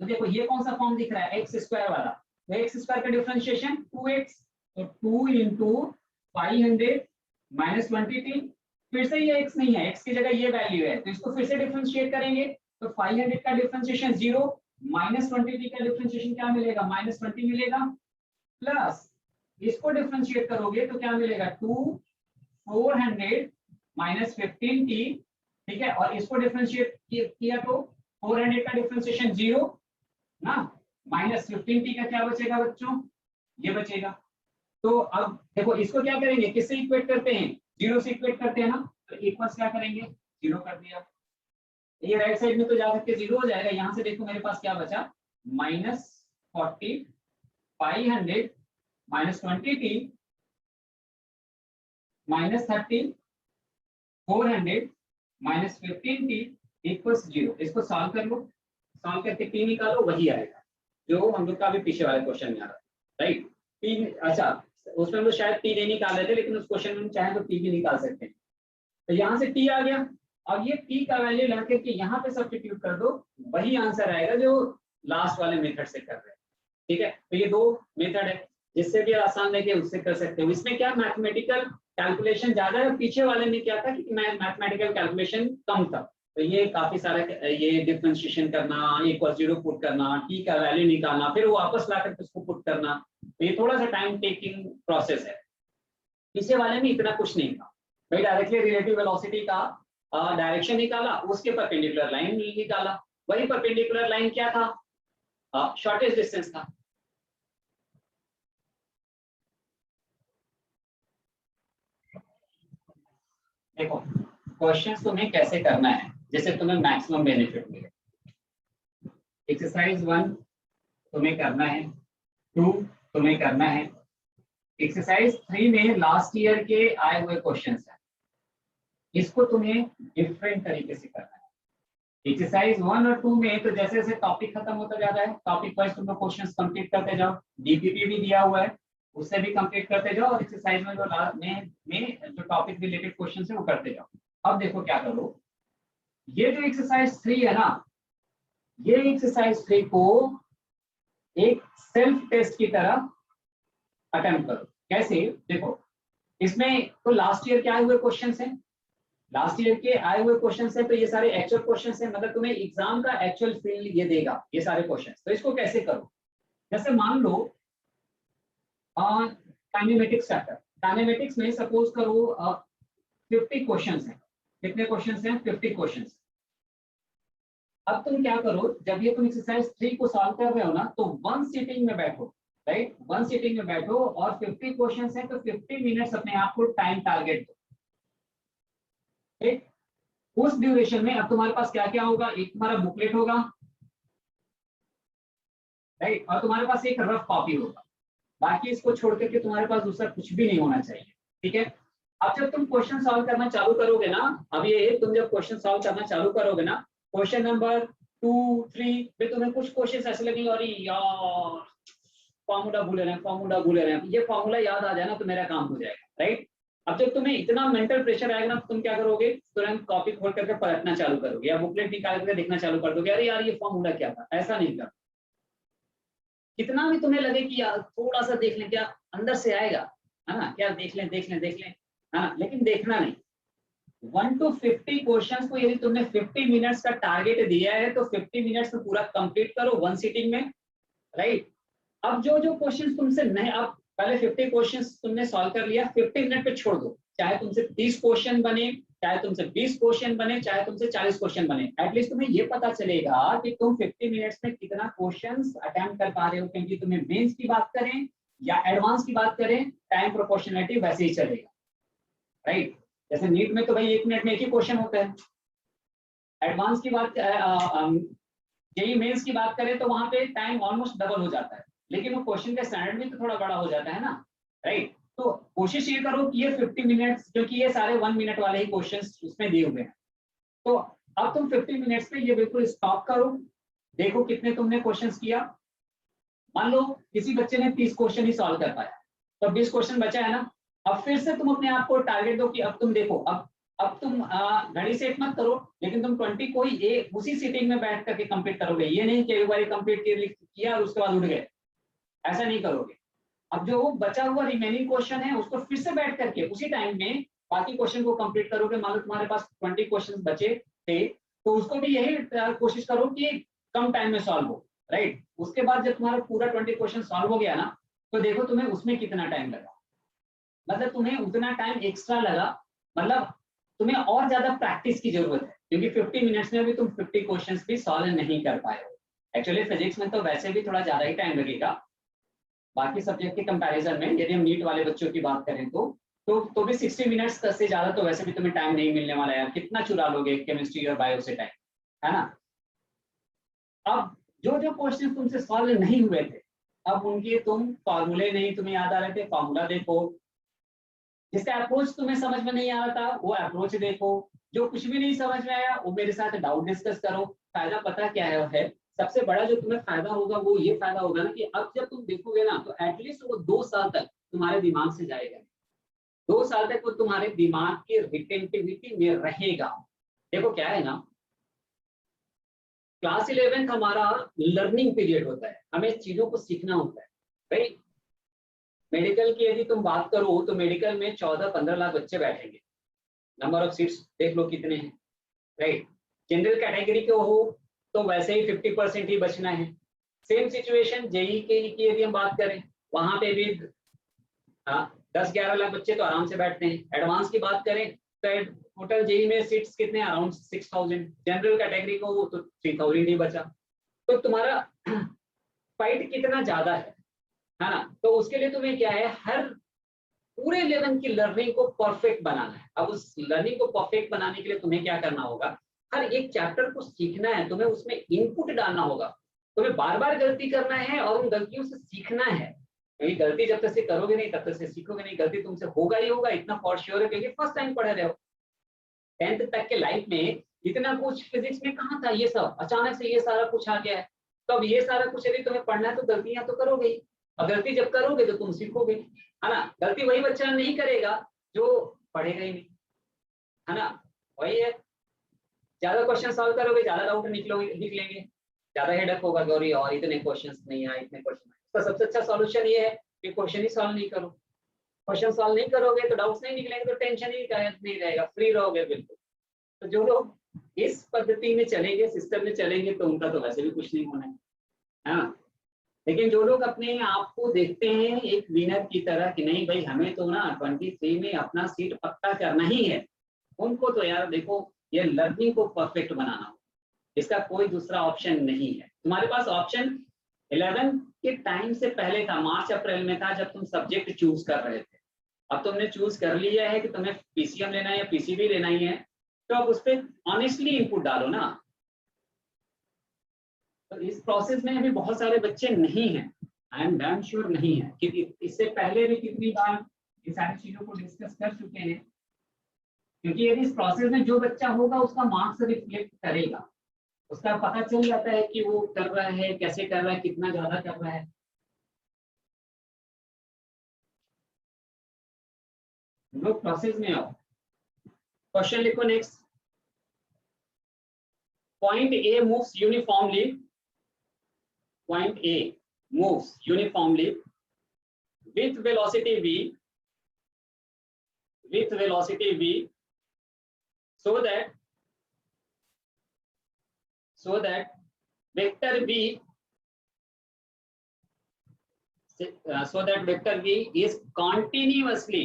तो देखो ये कौन सा फॉर्म दिख रहा है, एक्स स्क्वायर वाला, तो एक्स स्क्वायर का डिफरेंशिएशन 2x, तो 2 इंटू 500 माइनस 20t, फिर से ये x नहीं है, x की जगह ये वैल्यू है, तो इसको फिर से डिफरेंशिएट करेंगे, तो 500 का डिफरेंशिएशन 0, माइनस 20t का डिफरेंशिएशन क्या मिलेगा, माइनस 20 मिलेगा, प्लस इसको डिफरेंशिएट करोगे तो क्या मिलेगा, 400 माइनस 15t, ठीक है, और इसको डिफरेंशिएट किया तो 400 का डिफरेंशिएशन 0 ना, माइनस 15t का क्या बचेगा बच्चों, ये बचेगा। तो अब देखो इसको क्या करेंगे, किससे इक्वेट करते हैं, 0 से इक्वेट करते हैं ना, तो इक्वल्स क्या करेंगे, 0 कर दिया, ये राइट साइड में तो जा सकते 0 हो जाएगा, यहाँ से देखो मेरे पास क्या बचा, minus 40 500 minus 20t minus 30 400 minus 15t equals 0। इसको सॉल्व कर लो, सॉल्व करके t निकालो, वही आएगा जो हम लोग का अभी पीछे वाले क्वेश्चन में आ रहा है, राइट। t, अच्छा उसमें हम लोग शायद t नहीं निकाल रहे थे, लेकिन उस क्वेश्चन में चाहे तो t भी निकाल सकते हैं। तो यहाँ से t आ गया, अब ये t का वैल्यू ला करके यहाँ पे सब्स्टिट्यूट कर दो, वही आंसर आएगा जो लास्ट वाले मेथड से कर रहे हैं, ठीक है। तो ये दो मेथड है, जिससे भी आसान लगे उससे कर सकते हो। इसमें क्या मैथमेटिकल कैलकुलेशन ज्यादा है, पीछे वाले में क्या था कि मैथमेटिकल कैलकुलेशन कम था, तो ये काफी सारा ये डिफरेंशिएशन करना, इक्वल 0 पुट करना, t का वैल्यू निकालना, फिर वापस ला करके उसको पुट करना, तो ये थोड़ा सा टाइम टेकिंग प्रोसेस है। पीछे वाले में इतना कुछ नहीं था भाई, डायरेक्टली रिलेटिव वेलोसिटी का डायरेक्शन निकाला, उसके परपेंडिकुलर लाइन निकाला, वही परपेंडिकुलर लाइन क्या था, शॉर्टेस्ट डिस्टेंस था। देखो क्वेश्चंस तुम्हें कैसे करना है जैसे तुम्हें मैक्सिमम बेनिफिट मिले। एक्सरसाइज 1 तुम्हें करना है, 2 तुम्हें करना है, एक्सरसाइज 3 में लास्ट ईयर के आए हुए क्वेश्चंस हैं, इसको तुम्हें डिफरेंट तरीके से करना है। एक्सरसाइज 1 और 2 में तो जैसे जैसे टॉपिक खत्म होता जा रहा है, टॉपिक वाइज तुम लोग क्वेश्चंस कंप्लीट करते जाओ, डीपीपी भी दिया हुआ है उससे भी कंप्लीट करते जाओ, और एक्सरसाइज में जो टॉपिक रिलेटेड क्वेश्चन है वो करते जाओ। अब देखो क्या करो, ये जो एक्सरसाइज 3 है ना, ये एक्सरसाइज 3 को एक सेल्फ टेस्ट की तरह अटेम्प्ट करो। कैसे, देखो इसमें तो लास्ट ईयर के आए हुए क्वेश्चंस हैं, लास्ट ईयर के आए हुए क्वेश्चंस हैं, तो ये सारे एक्चुअल क्वेश्चंस हैं, मतलब तुम्हें एग्जाम का एक्चुअल फील्ड ये देगा ये सारे क्वेश्चंस। तो इसको कैसे करो, जैसे मान लो काइनेमेटिक्स चैप्टर, काइनेमेटिक्स में सपोज करो 50 क्वेश्चंस हैं, कितने क्वेश्चंस हैं, 50 क्वेश्चंस। अब तुम क्या करो, जब ये तुम एक्सरसाइज 3 को सॉल्व कर रहे हो ना, तो वन सीटिंग में बैठो, राइट, वन सीटिंग में बैठो और 50 क्वेश्चंस हैं तो 50 मिनट्स अपने आप को टाइम टारगेट दो, ठीक। उस ड्यूरेशन में अब तुम्हारे पास क्या क्या होगा, एक तुम्हारा बुकलेट होगा, राइट, और तुम्हारे पास एक रफ कॉपी होगा, बाकी इसको छोड़ करके तुम्हारे पास दूसरा कुछ भी नहीं होना चाहिए, ठीक है। अब जब तुम क्वेश्चन सॉल्व करना चालू करोगे ना, अब ये तुम जब क्वेश्चन सॉल्व करना चालू करोगे ना, क्वेश्चन नंबर 2 3 में तुम्हें कुछ क्वेश्चन ऐसे लगेंगे, अरे यार फॉर्मूला भूल रहे हैं, फॉर्मूला भूल रहे हैं, ये फॉर्मूला याद आ जाए ना तो मेरा काम हो जाएगा, राइट। अब जब तुम्हें इतना मेंटल प्रेशर आएगा ना, तुम क्या करोगे, तुरंत कॉपी खोल करके पलटना चालू करोगे या बुकलेट निकाल करके देखना चालू कर दोगे, अरे यार ये फॉर्मूला क्या था, ऐसा नहीं कर। कितना भी तुम्हें लगे कि यार थोड़ा सा देख लें, क्या अंदर से आएगा, है ना, क्या देख लें देख लें देख लें, है ना, लेकिन देखना नहीं। 1 to 50 क्वेश्चंस को यदि तुमने 50 मिनट्स का टारगेट दिया है तो 50 मिनट्स में पूरा कंप्लीट करो वन सीटिंग में, राइट। अब जो जो क्वेश्चंस तुमसे नहीं, अब पहले 50 क्वेश्चंस तुमने सॉल्व कर लिया, 50 मिनट पे छोड़ दो, चाहे तुमसे 30 क्वेश्चन बने, चाहे तुमसे 20 क्वेश्चन बने, चाहे तुमसे 40 क्वेश्चन बने, एटलीस्ट तुम्हें ये पता चलेगा कि तुम 50 मिनट्स में कितना क्वेश्चंस अटेम्प्ट कर पा रहे हो। क्योंकि तुम्हें मेंस की बात करें या एडवांस की बात करें टाइम प्रोपोर्शनलिटी वैसे ही चलेगा, राइट। जैसे नीट में तो भाई 1 मिनट में एक ही क्वेश्चन होता है। एडवांस की बात जेईई मेंस की बात करें तो वहां पे टाइम ऑलमोस्ट डबल हो जाता है, लेकिन वो क्वेश्चन का स्टैंडर्ड भी तो थोड़ा बड़ा हो जाता है ना, राइट। तो कोशिश ये करो कि ये 50 मिनट्स, क्योंकि ये सारे 1 मिनट वाले ही क्वेश्चंस उसमें दिए हुए हैं, तो अब तुम 50 मिनट्स पे ये बिल्कुल स्टॉप करो, देखो कितने तुमने क्वेश्चंस किया। मान लो किसी बच्चे ने 30 क्वेश्चन ही सॉल्व कर पाया, तो 20 क्वेश्चन बचा है ना। अब फिर से तुम अपने आप को टारगेट दो कि अब तुम देखो, अब तुम घड़ी सेट मत करो, लेकिन तुम 20 को ही उसी सीटिंग में बैठ करके कंप्लीट करोगे। ये नहीं कि एक बार कंप्लीट किया और उसके बाद उठ गए, ऐसा नहीं करोगे। अब जो बचा हुआ रिमेनिंग क्वेश्चन है उसको फिर से बैठ करके उसी टाइम में बाकी क्वेश्चन को कंप्लीट करोगे। मान लो तुम्हारे पास 20 क्वेश्चन बचे थे, तो उसको भी यही कोशिश करो कि कम टाइम में सॉल्व हो, राइट। उसके बाद जब तुम्हारा पूरा 20 क्वेश्चन सॉल्व हो गया ना, तो देखो तुम्हें उसमें कितना टाइम लगा, मतलब तुम्हें उतना टाइम एक्स्ट्रा लगा, मतलब तुम्हें और ज्यादा प्रैक्टिस की जरूरत है, क्योंकि 50 मिनट्स में भी तुम 50 क्वेश्चंस भी सॉल्व नहीं कर पाए हो। एक्चुअली फिजिक्स में तो वैसे भी थोड़ा ज्यादा ही टाइम लगेगा बाकी सब्जेक्ट के कंपैरिजन में। यदि हम नीट वाले बच्चों की बात करें तो भी 60 मिनट्स से ज्यादा तो वैसे भी तुम्हें टाइम नहीं मिलने वाला है। कितना चुरा लोगे केमिस्ट्री और बायो से टाइम, है ना। अब जो जो क्वेश्चन तुमसे सॉल्व नहीं हुए थे, अब उनके तुम फॉर्मूले नहीं तुम्हें याद आ रहे थे, फॉर्मूला देखो। जिसका अप्रोच तुम्हें समझ में नहीं आ रहा था वो अप्रोच देखो। जो कुछ भी नहीं समझ में आया वो मेरे साथ डाउट डिस्कस करो। फायदा पता क्या है, सबसे बड़ा जो तुम्हें फायदा होगा वो ये फायदा होगा ना कि अब जब तुम देखोगे ना तो एटलीस्ट वो 2 साल तक तुम्हारे दिमाग से जाएगा। 2 साल तक वो तुम्हारे दिमाग की रिटेंटिविटी में रहेगा। देखो क्या है ना, क्लास 11 हमारा लर्निंग पीरियड होता है, हमें चीजों को सीखना होता है, राइट। मेडिकल की यदि तुम बात करो तो मेडिकल में 14-15 लाख बच्चे बैठेंगे, नंबर ऑफ सीट्स देख लो कितने हैं, राइट। जनरल कैटेगरी के हो तो वैसे ही 50% ही बचना है। सेम सिचुएशन जेई के की यदि हम बात करें, वहां पे भी 10-11 लाख बच्चे तो आराम से बैठते हैं। एडवांस की बात करें तो टोटल जेई में सीट्स कितने, अराउंड 6000। जनरल कैटेगरी को तो 3000 ही बचा। तो तुम्हारा फाइट कितना ज्यादा है ना। तो उसके लिए तुम्हें क्या है, हर पूरे लेवल की लर्निंग को परफेक्ट बनाना है। अब उस लर्निंग को परफेक्ट बनाने के लिए तुम्हें क्या करना होगा, हर एक चैप्टर को सीखना है, तुम्हें उसमें इनपुट डालना होगा, तुम्हें बार बार गलती करना है और उन गलतियों से सीखना है। क्योंकि गलती जब तक से करोगे नहीं तब तक से सीखोगे नहीं। गलती तुमसे होगा ही होगा, इतना फॉर श्योर है, क्योंकि फर्स्ट टाइम पढ़ रहे हो। 10th तक के लाइफ में इतना कुछ फिजिक्स में कहाँ था, ये सब अचानक से ये सारा कुछ आ गया है। तो अब ये सारा कुछ यदि तुम्हें पढ़ना है तो गलतियां तो करोगे ही, और गलती जब करोगे तो तुम सीखोगे, है ना। गलती वही बच्चा नहीं करेगा जो पढ़ेगा ही नहीं, है ना। वही है, ज्यादा क्वेश्चन सॉल्व करोगे ज्यादा डाउट निकलेंगे, ज्यादा हेडक होगा गौरी और इतने क्वेश्चंस नहीं आए, इतने क्वेश्चन। इसका सबसे अच्छा सॉल्यूशन ये है कि क्वेश्चन ही सॉल्व नहीं करो। क्वेश्चन सॉल्व नहीं करोगे तो डाउट्स नहीं निकलेंगे, तो टेंशन ही नहीं रहेगा, फ्री रहोगे बिल्कुल। तो जो लोग इस पद्धति में चलेंगे, सिस्टम में चलेंगे, तो उनका तो वैसे भी कुछ नहीं होना है ना। लेकिन जो लोग अपने आप को देखते हैं एक विनर की तरह कि नहीं भाई हमें तो ना 23 में अपना सीट पक्का करना ही है, उनको तो यार देखो ये लर्निंग को परफेक्ट बनाना हो, इसका कोई दूसरा ऑप्शन नहीं है। तुम्हारे पास ऑप्शन 11 के टाइम से पहले था, मार्च अप्रैल में था, जब तुम सब्जेक्ट चूज कर रहे थे। अब तुमने चूज कर लिया है कि तुम्हें पीसीएम लेना है या पीसीबी लेना ही है, तो अब उस पर ऑनेस्टली इनपुट डालो ना। तो इस प्रोसेस में अभी बहुत सारे बच्चे नहीं हैं, आई एम डैम श्योर नहीं है, क्योंकि इससे पहले भी कितनी बार ये सारी चीजों को डिस्कस कर चुके हैं। क्योंकि यदि इस प्रोसेस में जो बच्चा होगा उसका मार्क्स रिफ्लेक्ट करेगा, उसका पता चल जाता है कि वो कर रहा है, कैसे कर रहा है, कितना ज्यादा कर रहा है। लोग प्रोसेस में आओ, क्वेश्चन लिखो next. Point A moves uniformly, point A moves uniformly with velocity v, with velocity v, so that vector v, so that vector v is continuously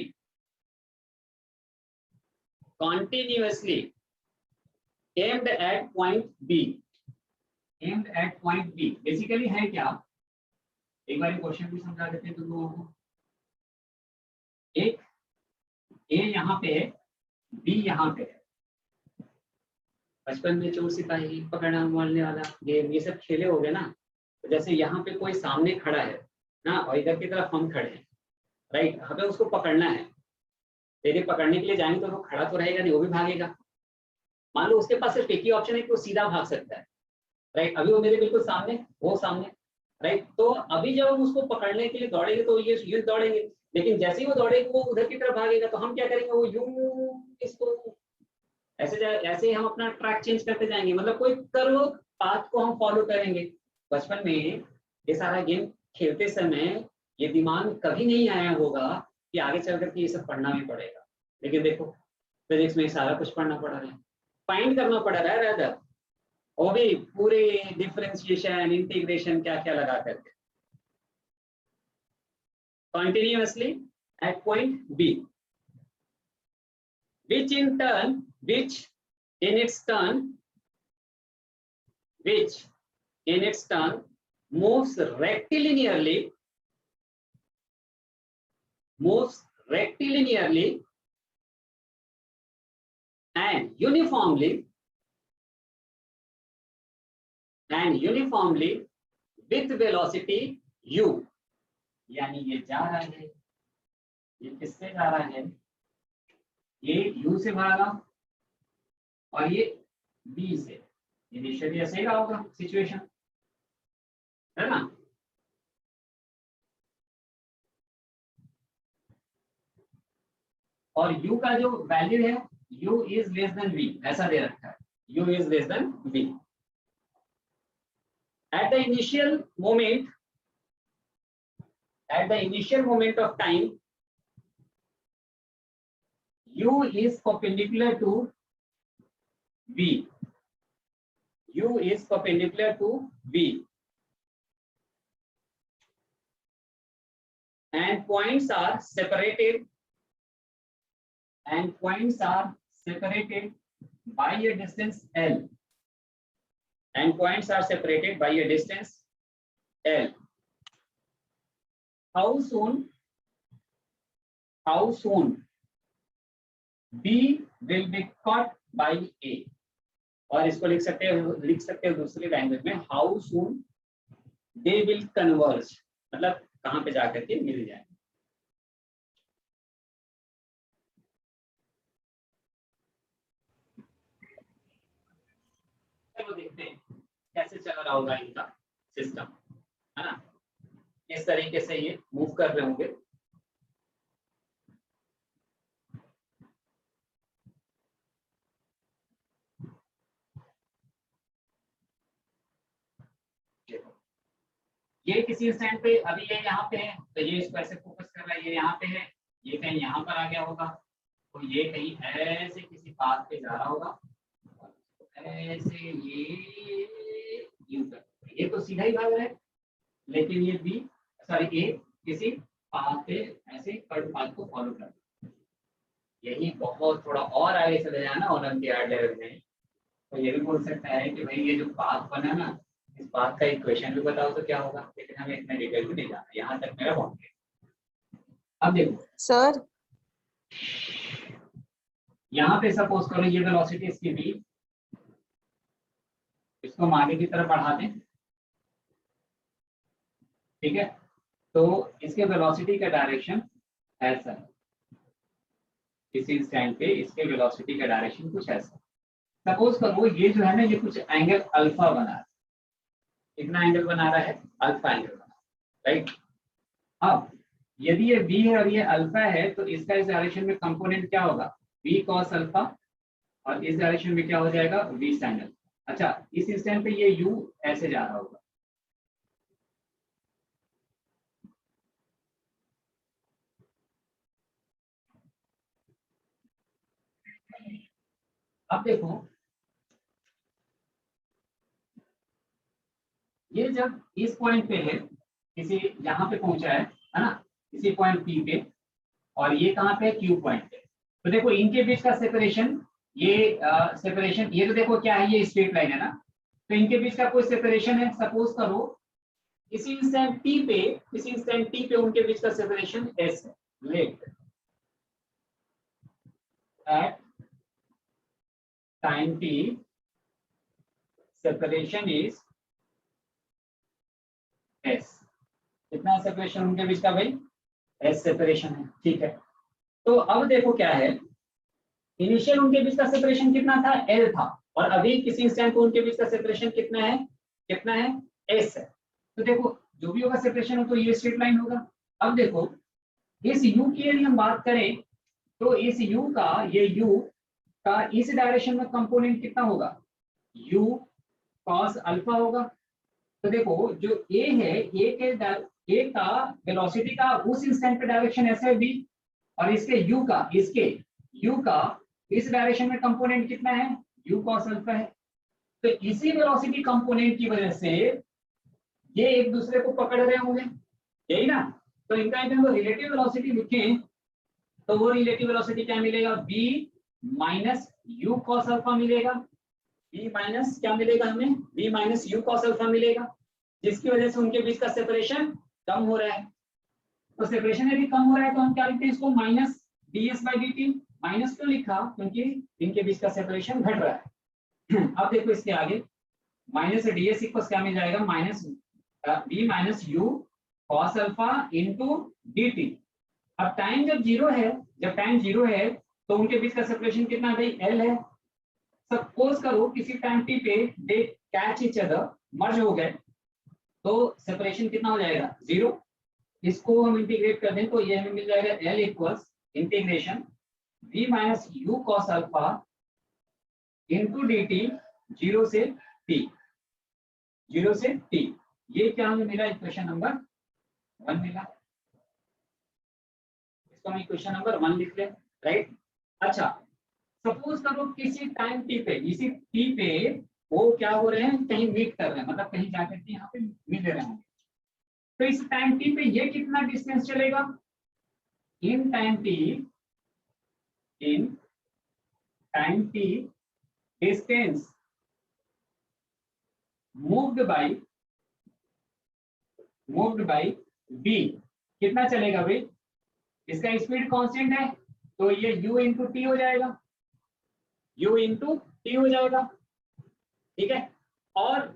aimed at point b, aimed at point b। Basically है क्या, एक बार question भी समझा देते हैं तुम लोगों को। एक ए यहाँ पे है, बी यहाँ पे है। बचपन में चोर सिपाही पकड़ना मारने वाला गेम ये सब खेले हो गए ना। तो जैसे यहाँ पे कोई सामने खड़ा है ना और इधर की तरफ हम खड़े हैं, राइट, हमें उसको पकड़ना है। यदि पकड़ने के लिए जाएंगे तो वो खड़ा तो रहेगा नहीं, वो भी भागेगा। मान लो उसके पास सिर्फ एक ही ऑप्शन है कि वो सीधा भाग सकता है, राइट। अभी वो मेरे बिल्कुल सामने, वो सामने, राइट। तो अभी जब हम उसको पकड़ने के लिए दौड़ेंगे तो ये यूं दौड़ेंगे, लेकिन जैसे ही वो दौड़ेगा वो उधर की तरफ भागेगा, तो हम क्या करेंगे, वो यूं इसको ऐसे ही हम अपना ट्रैक चेंज करते जाएंगे, मतलब कोई कर्व पाथ को हम फॉलो करेंगे। बचपन में ये सारा गेम खेलते समय ये दिमाग कभी नहीं आया होगा कि आगे चल करके ये सब पढ़ना भी पड़ेगा, लेकिन देखो फिजिक्स में सारा कुछ पढ़ना पड़ रहा है, फाइंड करना पड़ रहा है रादर, वो भी पूरे डिफरेंशिएशन इंटीग्रेशन क्या क्या लगा करके continuously at point B, which in its turn moves rectilinearly and uniformly with velocity u। यानी ये जा रहा है, ये किससे जा रहा है, ये u से भागा और ये b से। इनिशियली ऐसे ही रहा होगा सिचुएशन, है ना। और u का जो वैल्यू है u is less than v, ऐसा दे रखा है, u is less than v। At the initial moment of time, u is perpendicular to v. U is perpendicular to v, and points are separated by a distance L. How soon B will be caught by A, और इसको लिख सकते हो दूसरी language में, how soon they will converge, मतलब कहां पे जाकर के मिल जाए। चलो देखते हैं कैसे चल रहा होगा इनका सिस्टम, है ना, किस तरीके से ये मूव कर रहे होंगे। ये किसी स्टैंड पे, अभी ये यहाँ पे है तो ये इसको ऐसे फोकस कर रहा है, ये यहाँ पे है, ये कहीं यहाँ पर आ गया होगा, तो ये कहीं ऐसे किसी पाथ पे जा रहा होगा, ऐसे ये तो सीधा ही भाग रहा है, लेकिन ये बी सॉरी ए किसी पाथ पे ऐसे कर्व पाथ को फॉलो कर, यही बहुत थोड़ा और आगे चले जाना ओलंपियाड लेवल में तो ये भी बोल सकता है कि भाई ये जो पाथ बना ना, इस बात का इक्वेशन भी बताओ तो क्या होगा, लेकिन हमें इतना डिटेल में नहीं जाना, यहाँ तक मेरा पहुंच गया। अब देखो सर, यहाँ पे सपोज करो ये वेलोसिटी इसकी भी, इसको हम आगे की तरफ बढ़ा दें, ठीक है, तो इसके वेलोसिटी का डायरेक्शन ऐसा है, इसी स्टैंड पे इसके वेलोसिटी का डायरेक्शन कुछ ऐसा। सपोज करो ये जो है ना, ये कुछ एंगल अल्फा बना रहा है, कितना एंगल बना रहा है, अल्फा एंगल बना, राइट। अब यदि ये v है और ये अल्फा है तो इसका इस डायरेक्शन में कंपोनेंट क्या होगा, v cos अल्फा, और इस डायरेक्शन में क्या हो जाएगा, v sin अल्फा। अच्छा, इस इंस्टेंट पे ये u ऐसे जा रहा होगा, अब देखो ये जब इस पॉइंट पे है, किसी यहाँ पे पहुंचा है ना, इसी पॉइंट P पे, और ये कहाँ पे है, Q पॉइंट पे, तो देखो इनके बीच का सेपरेशन, ये सेपरेशन, ये तो देखो क्या है, ये स्ट्रेट लाइन है ना, तो इनके बीच का कोई सेपरेशन है, सपोज करो इसी इंस्टेंट टी पे उनके बीच का सेपरेशन एस है। Let at time T separation is S. कितना सेपरेशन उनके बीच का भाई? एस सेपरेशन है, ठीक है। तो अब देखो क्या है, इनिशियल उनके बीच का सेपरेशन कितना था? एल था, और अभी किसी इंस्टेंट को उनके बीच का सेपरेशन कितना है? कितना है? एस है। तो देखो जो भी होगा सेपरेशन हो तो ये स्ट्रेट लाइन होगा। अब देखो इस u की यदि हम बात करें तो इस u का, ये u का इस डायरेक्शन में कंपोनेंट कितना होगा? u cos अल्फा होगा। तो देखो जो a है, a का वेलोसिटी का उस इंस्टेंट पे डायरेक्शन ऐसे है v, और इसके u का इस डायरेक्शन में कंपोनेंट कितना है? u cos अल्फा है। तो इसी वेलोसिटी कंपोनेंट की वजह से ये एक दूसरे को पकड़ रहे होंगे, यही ना? तो इनका यदि हम रिलेटिव वेलोसिटी लिखें तो वो रिलेटिव वेलोसिटी क्या मिलेगा? v minus you cos alpha मिलेगा। v माइनस क्या मिलेगा हमें? v minus you cos alpha मिलेगा, जिसकी वजह से उनके बीच का सेपरेशन कम हो रहा है। तो सेपरेशन यदि कम हो रहा है तो हम क्या लिखते हैं इसको? Minus ds by dt। Minus क्यों लिखा? क्योंकि इनके बीच का सेपरेशन घट रहा है। अब देखो इसके आगे माइनस ds इक्वल क्या मिल जाएगा? Minus v minus you cos alpha into dt। अब टाइम जब जीरो है तो उनके बीच का सेपरेशन कितना है भाई? एल है। सपोज करो किसी टाइम टी पे दे कैच ईच अदर, मर्ज हो गए, तो सेपरेशन कितना हो जाएगा? जीरो। इसको हम इंटीग्रेट कर दें तो ये हमें मिल जाएगा L equals integration v minus you cos alpha into D T, zero से टी। ये क्या हमें मिला? इक्वेशन नंबर 1 मिला। इसको हम इक्वेशन नंबर 1 लिख लें, राइट। अच्छा, सपोज करो किसी टाइम टी पे, इसी टी पे वो क्या हो रहे हैं? कहीं मीट कर रहे हैं, मतलब कहीं जाकर के यहाँ पे मिल रहे होंगे। तो इस टाइम टी पे ये कितना डिस्टेंस चलेगा? In time T distance moved by v कितना चलेगा भाई? इसका स्पीड कांस्टेंट है तो ये u इंटू टी हो जाएगा, ठीक है। और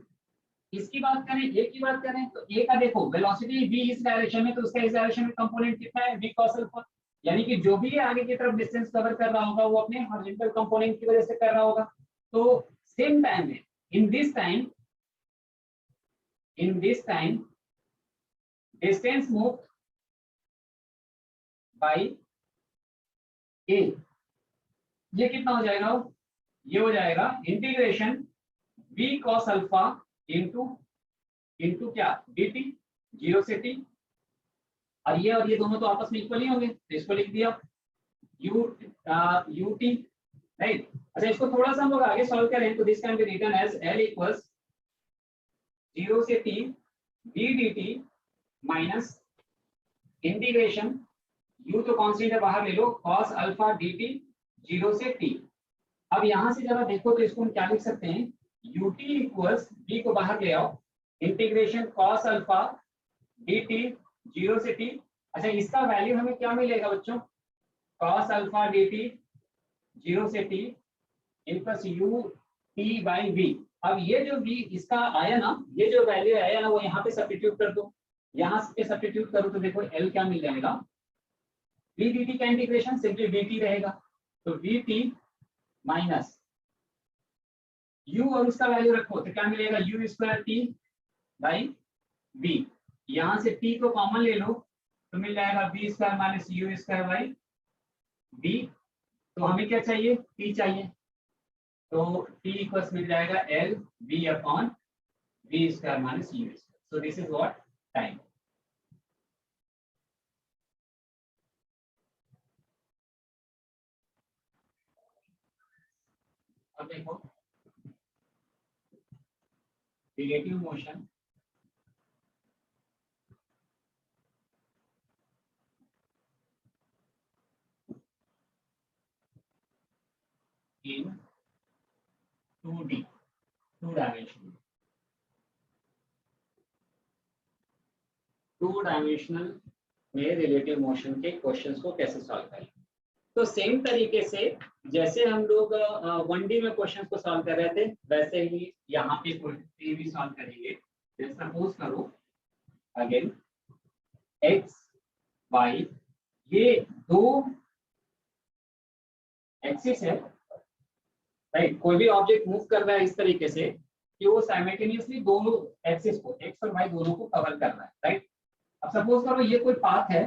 इसकी बात करें, ए की बात करें तो ए का देखो वेलोसिटी v इस डायरेक्शन में, तो उसका इस डायरेक्शन में कंपोनेंट कितना है? v cos alpha. यानी कि जो भी आगे की तरफ डिस्टेंस कवर कर रहा होगा वो अपने हॉरिजॉन्टल कंपोनेंट की वजह से कर रहा होगा। तो सेम टाइम में in this time distance move by A, ये कितना हो जाएगा? ये हो जाएगा integration v cos alpha into क्या? dt, जीरो से t। और ये दोनों तो आपस में इक्वल ही होंगे, तो इसको लिख दिया u t, राइट। अच्छा, इसको थोड़ा सा हम लोग आगे सॉल्व करें तो this can be written as l equals zero से t v dt minus integration u तो कांस्टेंट है, बाहर ले लो, cos अल्फा dt जीरो से t। अब यहां से जरा देखो तो इसको हम क्या लिख सकते हैं? ut इक्वल्स v को बाहर ले आओ, integration cos alpha dt zero से t। अच्छा, इसका वैल्यू हमें क्या मिलेगा बच्चों? cos अल्फा dt जीरो से t equals u t by v। अब ये जो v इसका आया ना, ये जो वैल्यू आया ना वो यहाँ पे सब्स्टिट्यूट कर दो। यहाँ पे सब्स्टिट्यूट करो तो देखो l क्या मिल जाएगा? v dt का इंटीग्रेशन सिंपली dt रहेगा, तो vt माइनस u और उसका वैल्यू रखो तो क्या मिलेगा? u square t by v। यहाँ से t को कॉमन ले लो तो मिल जाएगा v square minus u square by v। तो हमें क्या चाहिए? t चाहिए, तो t इक्वल्स मिल जाएगा l v upon v square minus u square. So this is what time. अब देखो relative motion in 2D, 2 dimension. Two dimensional में रिलेटिव मोशन के क्वेश्चंस को कैसे सॉल्व करें। तो सेम तरीके से जैसे हम लोग 1D में क्वेश्चंस को सॉल्व कर रहे थे वैसे ही यहाँ पे भी सॉल्व करेंगे। सपोज करो अगेन x y ये दो एक्सिस है, राइट। कोई भी ऑब्जेक्ट मूव कर रहा है इस तरीके से कि वो साइमल्टेनियसली दोनों एक्सिस को x और y दोनों को कवर कर रहा है, राइट। अब सपोज करो ये कोई पाथ है,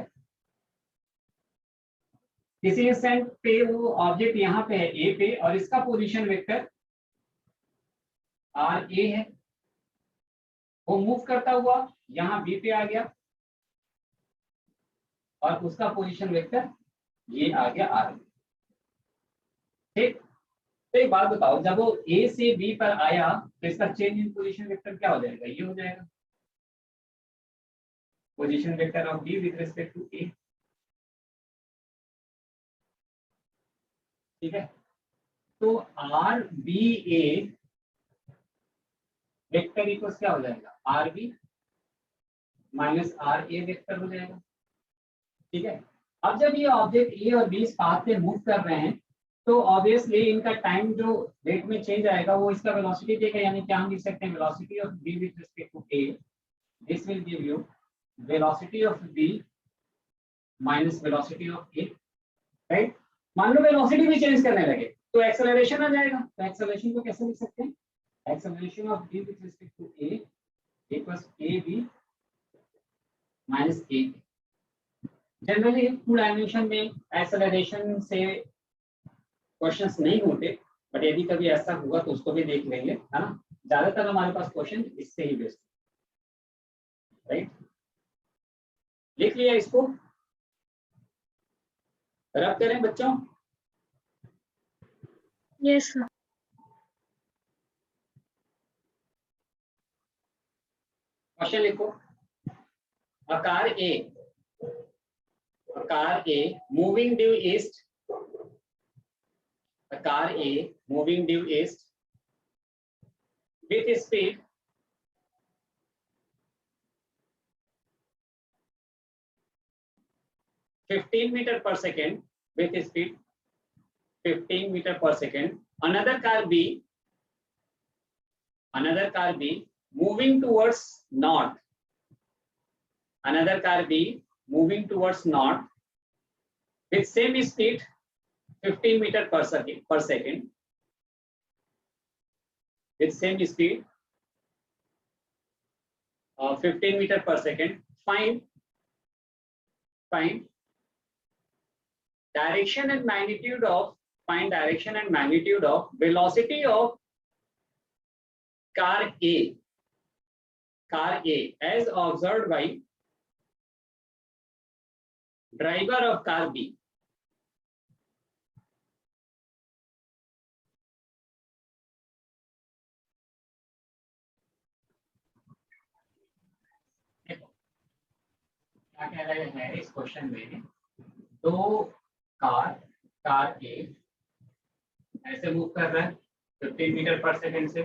किसी इंस्टेंट पे वो ऑब्जेक्ट यहाँ पे है a पे और इसका पोजीशन वेक्टर r a है, वो मूव करता हुआ यहाँ b पे आ गया और उसका पोजीशन वेक्टर ये आ गया r। ठीक, तो एक बात बताओ, जब वो a से b पर आया तो इसका चेंज इन पोजीशन वेक्टर क्या हो जाएगा, ये हो जाएगा position vector of b with respect to a। ठीक है, तो R B A vector equal क्या हो जाएगा, R B minus R A vector हो जाएगा। ठीक है, अब जब ये ऑब्जेक्ट ए और बी इस पाथ पे मूव कर रहे हैं तो ऑब्वियसली इनका टाइम जो रेट में चेंज आएगा वो इसका वेलोसिटी देगा, यानी क्या हम लिख सकते हैं velocity of B with respect to A, this will give you velocity of B minus velocity of A, right. मान लो वेलोसिटी भी चेंज करने लगे तो एक्सेलरेशन आ जाएगा, तो एक्सेलरेशन को कैसे लिख सकते हैं, acceleration of b with respect to a equals ab minus a। Generally two dimension में एक्सेलरेशन से क्वेश्चंस नहीं होते, बट यदि कभी ऐसा हुआ तो उसको भी देख लेंगे, है ना। ज्यादातर हमारे पास क्वेश्चन इससे ही बेस्ड, राइट। लिख लिया इसको, रब करें बच्चों। Yes sir. क्वेश्चन लिखो, आकार A moving due east, a car A moving due east with speed 15 meter per second with speed 15 meter per second. Another car B moving towards north. Another car B moving towards north with same speed 15 meter per second. With same speed 15 meter per second. Find direction and magnitude of velocity of car A as observed by driver of car B. क्या कह रहे हैं इस question में, दो car ए ऐसे move कर रहा है 15 मीटर पर सेकंड से,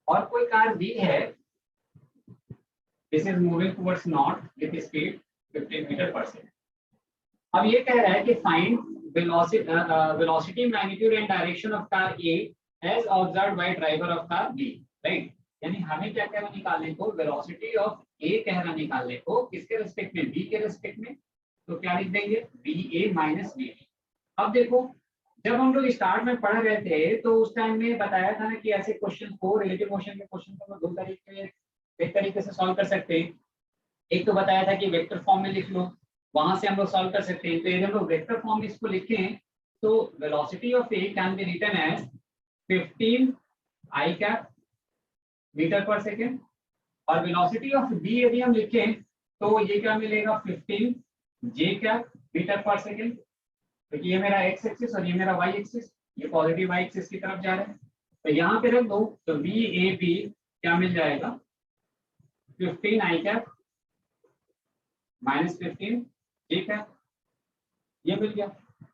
और कोई कार बी है, this is moving towards north with speed 15 metre per second. अब ये कह रहा है कि find velocity magnitude and direction of car A as observed by driver of car B, right. यानी हमें क्या कह रहा निकालने को, वेलोसिटी ऑफ ए कह रहा निकालने को, किसके रेस्पेक्ट में, बी के रेस्पेक्ट में। तो क्या लिख देंगे, बी ए माइनस बी बी। अब देखो, जब हम लोग स्टार्ट में पढ़ रहे थे तो उस टाइम में बताया था ना कि ऐसे क्वेश्चन को, रिलेटिव मोशन के क्वेश्चन को दो तरीके से सॉल्व कर सकते हैं। एक तो बताया था कि वेक्टर फॉर्म में लिख लो, वहां से हम लोग सॉल्व कर सकते हैं। तो यदि हम लोग वेक्टर फॉर्म में इसको लिखें तो velocity of A can be written as 15 I cap metre per second, और वेलोसिटी ऑफ बी यदि हम लिखें तो ये क्या मिलेगा, 15 J cap metre per second. तो ये मेरा एक्स एक्सिस और ये मेरा वाई एक्सिस, ये पॉजिटिव वाई एक्सिस की तरफ जा रहे हैं, तो यहाँ पे रख दो। तो बी ए बी क्या मिल जाएगा, 15 I cap minus 15 J cap, ये मिल गया।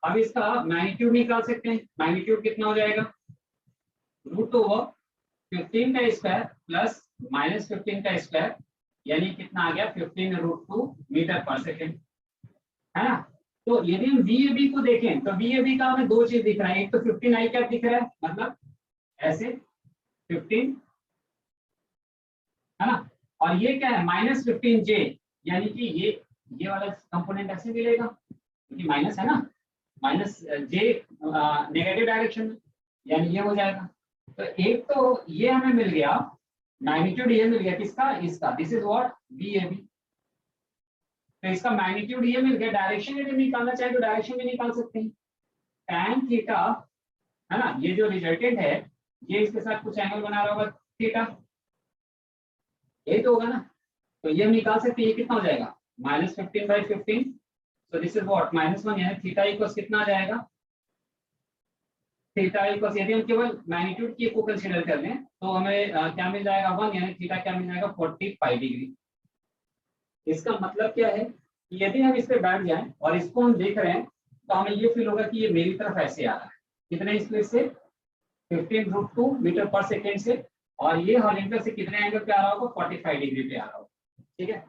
अब इसका मैग्नीट्यूड निकाल सकते हैं, मैग्नीट्यूड कितना हो जाएगा, रूट ओवर 15 का स्क्वायर प्लस माइनस 15 का स्क्वायर यानी कितना आ गया 15√2 मीटर पर सेकेंड, है ना। तो यदि हम VAB को देखें तो VAB का हमें दो चीज दिख रहा है, एक तो 15 कैप दिख रहा है, मतलब ऐसे 15, है ना, और ये क्या है -15J, यानी कि ये वाला कंपोनेंट ऐसे मिलेगा क्योंकि माइनस है ना, -J नेगेटिव डायरेक्शन में, यानी ये हो जाएगा। तो एक तो ये हमें मिल गया मैग्नीट्यूड, ये मिल गया किसका, इसका, दिस इज व्हाट VAB। तो इसका मैग्नीट्यूड ये मिल गया, डायरेक्शन यदि निकालना चाहे तो डायरेक्शन में निकाल सकते हैं, tan थीटा, है ना, ये जो रिजल्टेंट है ये इसके साथ कुछ एंगल बना रहा होगा थीटा, यही तो होगा ना। तो ये हम निकाल सकते हैं, ये कितना हो जाएगा -15/15, सो दिस इज व्हाट -1, यानी थीटा इक्वल्स कितना आ जाएगा, थीटा इक्वल्स, यदि हम केवल मैग्नीट्यूड की को कंसीडर कर लें तो हमें क्या मिल जाएगा 1, यानी थीटा क्या मिल जाएगा 45 डिग्री। इसका मतलब क्या है कि यदि हम इस पे बैठ जाएं और इसको हम देख रहे हैं तो हमें ये फील होगा कि ये मेरी तरफ ऐसे आ रहा है, कितने स्पीड से 15√2 मीटर पर सेकेंड से, और ये हॉरिजॉन्टल से कितने एंगल पे आ रहा होगा 45 डिग्री पे आ रहा होगा। ठीक है,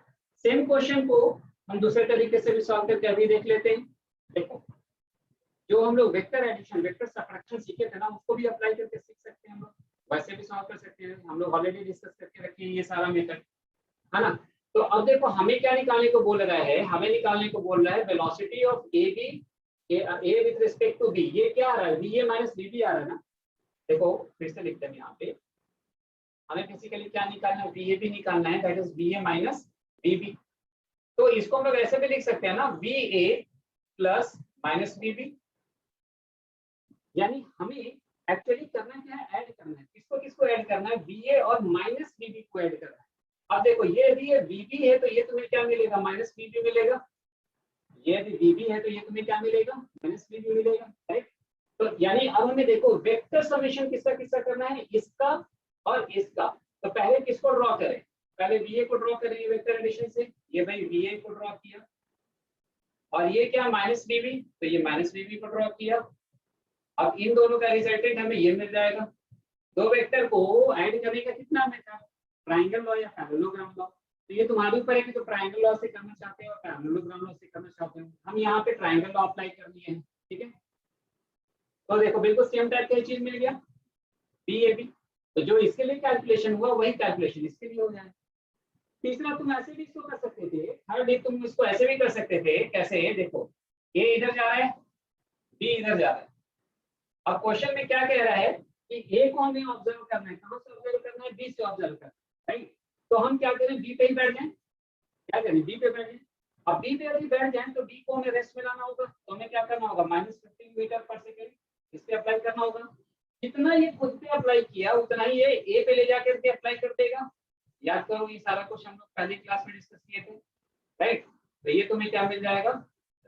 सेम क्वेश्चन को हम दूसरे तरीके से भी सॉल्व करके अभी देख लेते हैं। देखो, जो हम लोग वेक्टर एडिशन, वेक्टर सबट्रैक्शन सीखे थे ना, उसको भी अप्लाई करके सीख सकते हैं हम लोग, वैसे भी सॉल्व कर सकते हैं, हम लोग ऑलरेडी डिस्कस करके रखे हैं ये सारा मेथड, है ना। तो अब देखो हमें क्या निकालने को बोल रहा है, हमें निकालने को बोल रहा है velocity of A with respect to B. ये क्या आ रहा है, VA - VB आ रहा है ना। देखो फिर से लिखते हैं यहाँ पे, हमें बेसिकली क्या निकालना है, VAB निकालना है, दैट इज VA - VB। तो इसको हम लोग ऐसे भी लिख सकते हैं ना, VA + -VB, यानी हमें एक्चुअली करना क्या है, ऐड करना है, किसको किसको ऐड करना है, VA और -VB को ऐड करना है। अब देखो ये यदि ये VB है तो ये तुम्हें क्या मिलेगा, -VB मिलेगा, ये यदि VB है तो ये तुम्हें क्या मिलेगा, -VB मिलेगा, राइट। तो यानी अब हमें देखो वेक्टर समेशन किसका किसका करना है, इसका और इसका। तो पहले किसको ड्रॉ करें, पहले VA को ड्रॉ करेंगे वेक्टर एडिशन से, ये भाई VA को ड्रॉ किया, और ये क्या -VB, तो ये -VB को ड्रॉ किया। अब इन दोनों का रिजल्टेंट हमें ये मिल जाएगा। दो वेक्टर को ऐड करने का कितना मेथड, ट्रायंगल लॉ या पैरेललोग्राम लॉ। तो ये तुम्हारे ऊपर है कि तो ट्रायंगल लॉ से करना चाहते हो और पैरेललोग्राम लॉ से करना चाहते हो। हम यहाँ पे ट्रायंगल लॉ अप्लाई करनी है, ठीक है। तो देखो बिल्कुल सेम टाइप का चीज मिल गया VAB, तो जो इसके लिए कैलकुलेशन हुआ वही कैलकुलेशन इसके लिए हो जाए। तीसरा तुम ऐसे भी इसको कर सकते थे, थर्ड तुम इसको ऐसे भी कर सकते थे, कैसे, देखो A इधर जा रहा है, B इधर जा रहा है। अब क्वेश्चन में क्या कह रहा है कि A को हमें ऑब्जर्व करना है, कहां से ऑब्जर्व करना है, B से ऑब्जर्व करना है, राइट। तो हम क्या करें, B पे ही बैठ जाएं, क्या करें, B पे बैठ जाएं। अब B पे यदि बैठ जाएं तो B को हमें रेस्ट में लाना होगा, तो हमें क्या करना होगा, -15 मीटर पर सेकेंड इस पे अप्लाई करना होगा। जितना ये खुद पे अप्लाई किया उतना ही ये A पे ले जाकर के अप्लाई कर देगा। याद करो ये सारा कुछ हम लोग पहले क्लास में डिस्कस किए थे, राइट। तो ये तुम्हें क्या मिल जाएगा,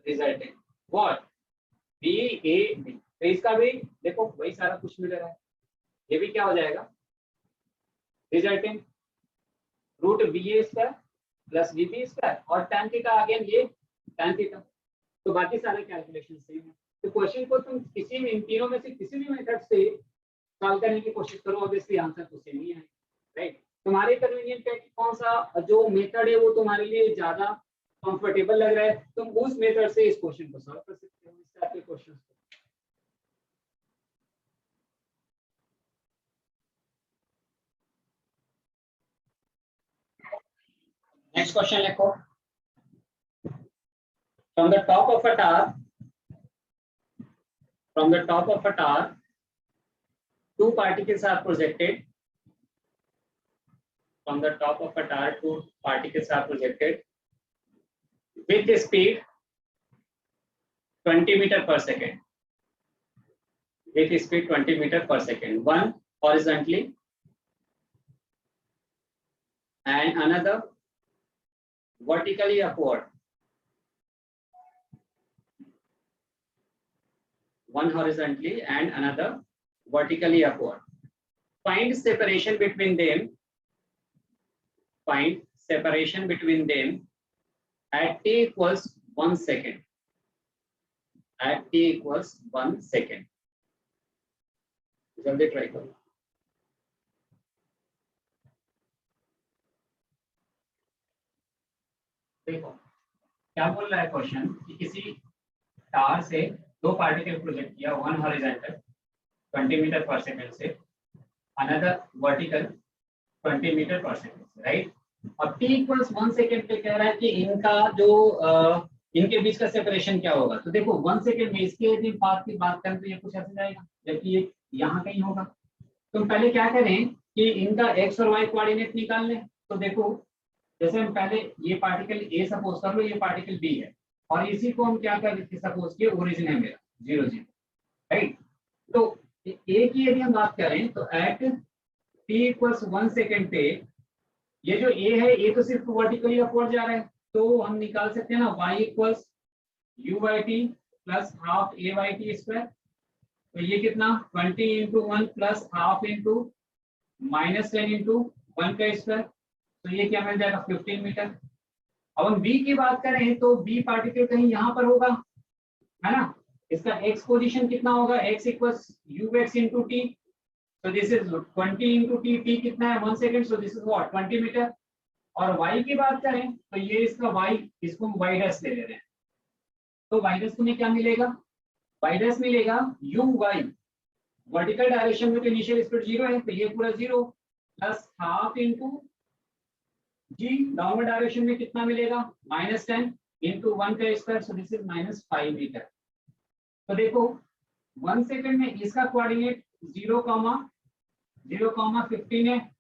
रिजल्टेंट व्हाट, VAB। तो इसका भी देखो वही सारा कुछ मिल रहा है, ये भी क्या हो जाएगा, रिजल्टेंट √VA² + VB² और tan थीटा अगेन ये tan थीटा। तो बाकी सारे कैलकुलेशन सेम है। तो क्वेश्चन को तुम किसी भी इन तीनों में से किसी भी मेथड से सॉल्व करने की कोशिश करो, ऑब्वियसली आंसर तो सेम ही है, राइट। तुम्हारे कन्वीनियंट है कि कौन सा जो मेथड है वो तुम्हारे लिए ज्यादा कंफर्टेबल लग रहा है, तुम उस मेथड से इस क्वेश्चन को सॉल्व कर सकते हो, इस टाइप के क्वेश्चन। नेक्स्ट क्वेश्चन लिखो, from the top of a tower, from the top of a tower, two particles are projected. From the top of a tower, two particles are projected with a speed 20 meter per second. With a speed 20 meter per second. One horizontally and another vertically upward. One horizontally and another vertically upward. Find separation between them. Find separation between them at t equals 1 second. At t equals 1 second. जल्दी try करो। देखो क्या बोल रहा है question कि किसी तार से दो पार्टिकल प्रोजेक्ट किया, one horizontal 20 metre per second से, another vertical 20 metre per second से, राइट। अब t इक्वल्स 1 सेकंड पे कह रहा है कि इनका जो इनके बीच का सेपरेशन क्या होगा। तो देखो 1 सेकंड में इसके यदि पाथ की बात करें तो ये कुछ ऐसे जाएगा, जबकि ये यहाँ कहीं होगा। तो पहले क्या करें कि इनका x और y कोऑर्डिनेट निकाल लें। तो देखो जैसे हम पहले ये पार्टिकल a सपोज कर लो, ये पार्टिकल b है, और इसी को हम क्या कर सपोज किए ओरिजिन है मेरा 0 0, राइट। तो a की यदि हम बात करें तो एट t इक्वल्स 1 सेकंड पे ये जो a है ये तो सिर्फ वर्टिकली अपवर्ड जा रहा है, तो हम निकाल सकते हैं ना y equals u by T plus half a by T square. तो ये कितना 20 into 1 plus half into -10 into 1 का स्क्वायर, तो ये क्या मिल जाएगा 15 मीटर। अब हम b की बात करें तो b पार्टिकल कहीं यहाँ पर होगा, है ना। इसका x पोजीशन कितना होगा, x equals ux into T, so this is 20 into t, t कितना है 1 second, so this is what 20 metre. और y की बात करें तो ये इसका y, इसको हम y डैश ले ले रहे हैं, तो y डैश तुम्हें क्या मिलेगा, y डैश मिलेगा u y, वर्टिकल डायरेक्शन में तो इनिशियल स्पीड 0 है, तो ये पूरा 0 plus half into g, downward direction में कितना मिलेगा -10 इंटू 1 का square, so this is -5 metre. तो देखो 1 सेकंड में इसका कोऑर्डिनेट 0,15 है,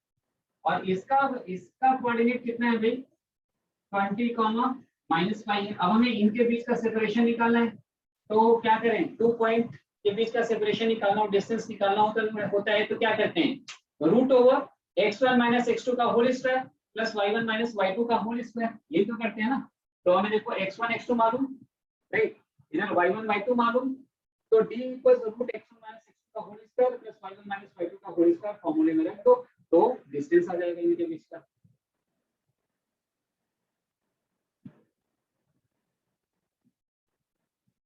और इसका कोऑर्डिनेट कितना है भाई 20,-5 है। अब हमें इनके बीच का सेपरेशन निकालना है, तो क्या करें, 2 पॉइंट के बीच का सेपरेशन निकालना हो, डिस्टेंस निकालना होता है तो क्या करते हैं root over x1 minus x2 का whole square plus y1 minus y2 का होल स्क्वायर, यही तो करते हैं ना। तो हमें देखो x1 x2 मालूम, राइट, इधर y1 y2 मालूम, तो d equals root x1 minus x2 का whole square plus y1 minus y2 का होल स्क्वायर फॉर्मूले में रख दो, तो डिस्टेंस आ जाएगा इनके बीच का।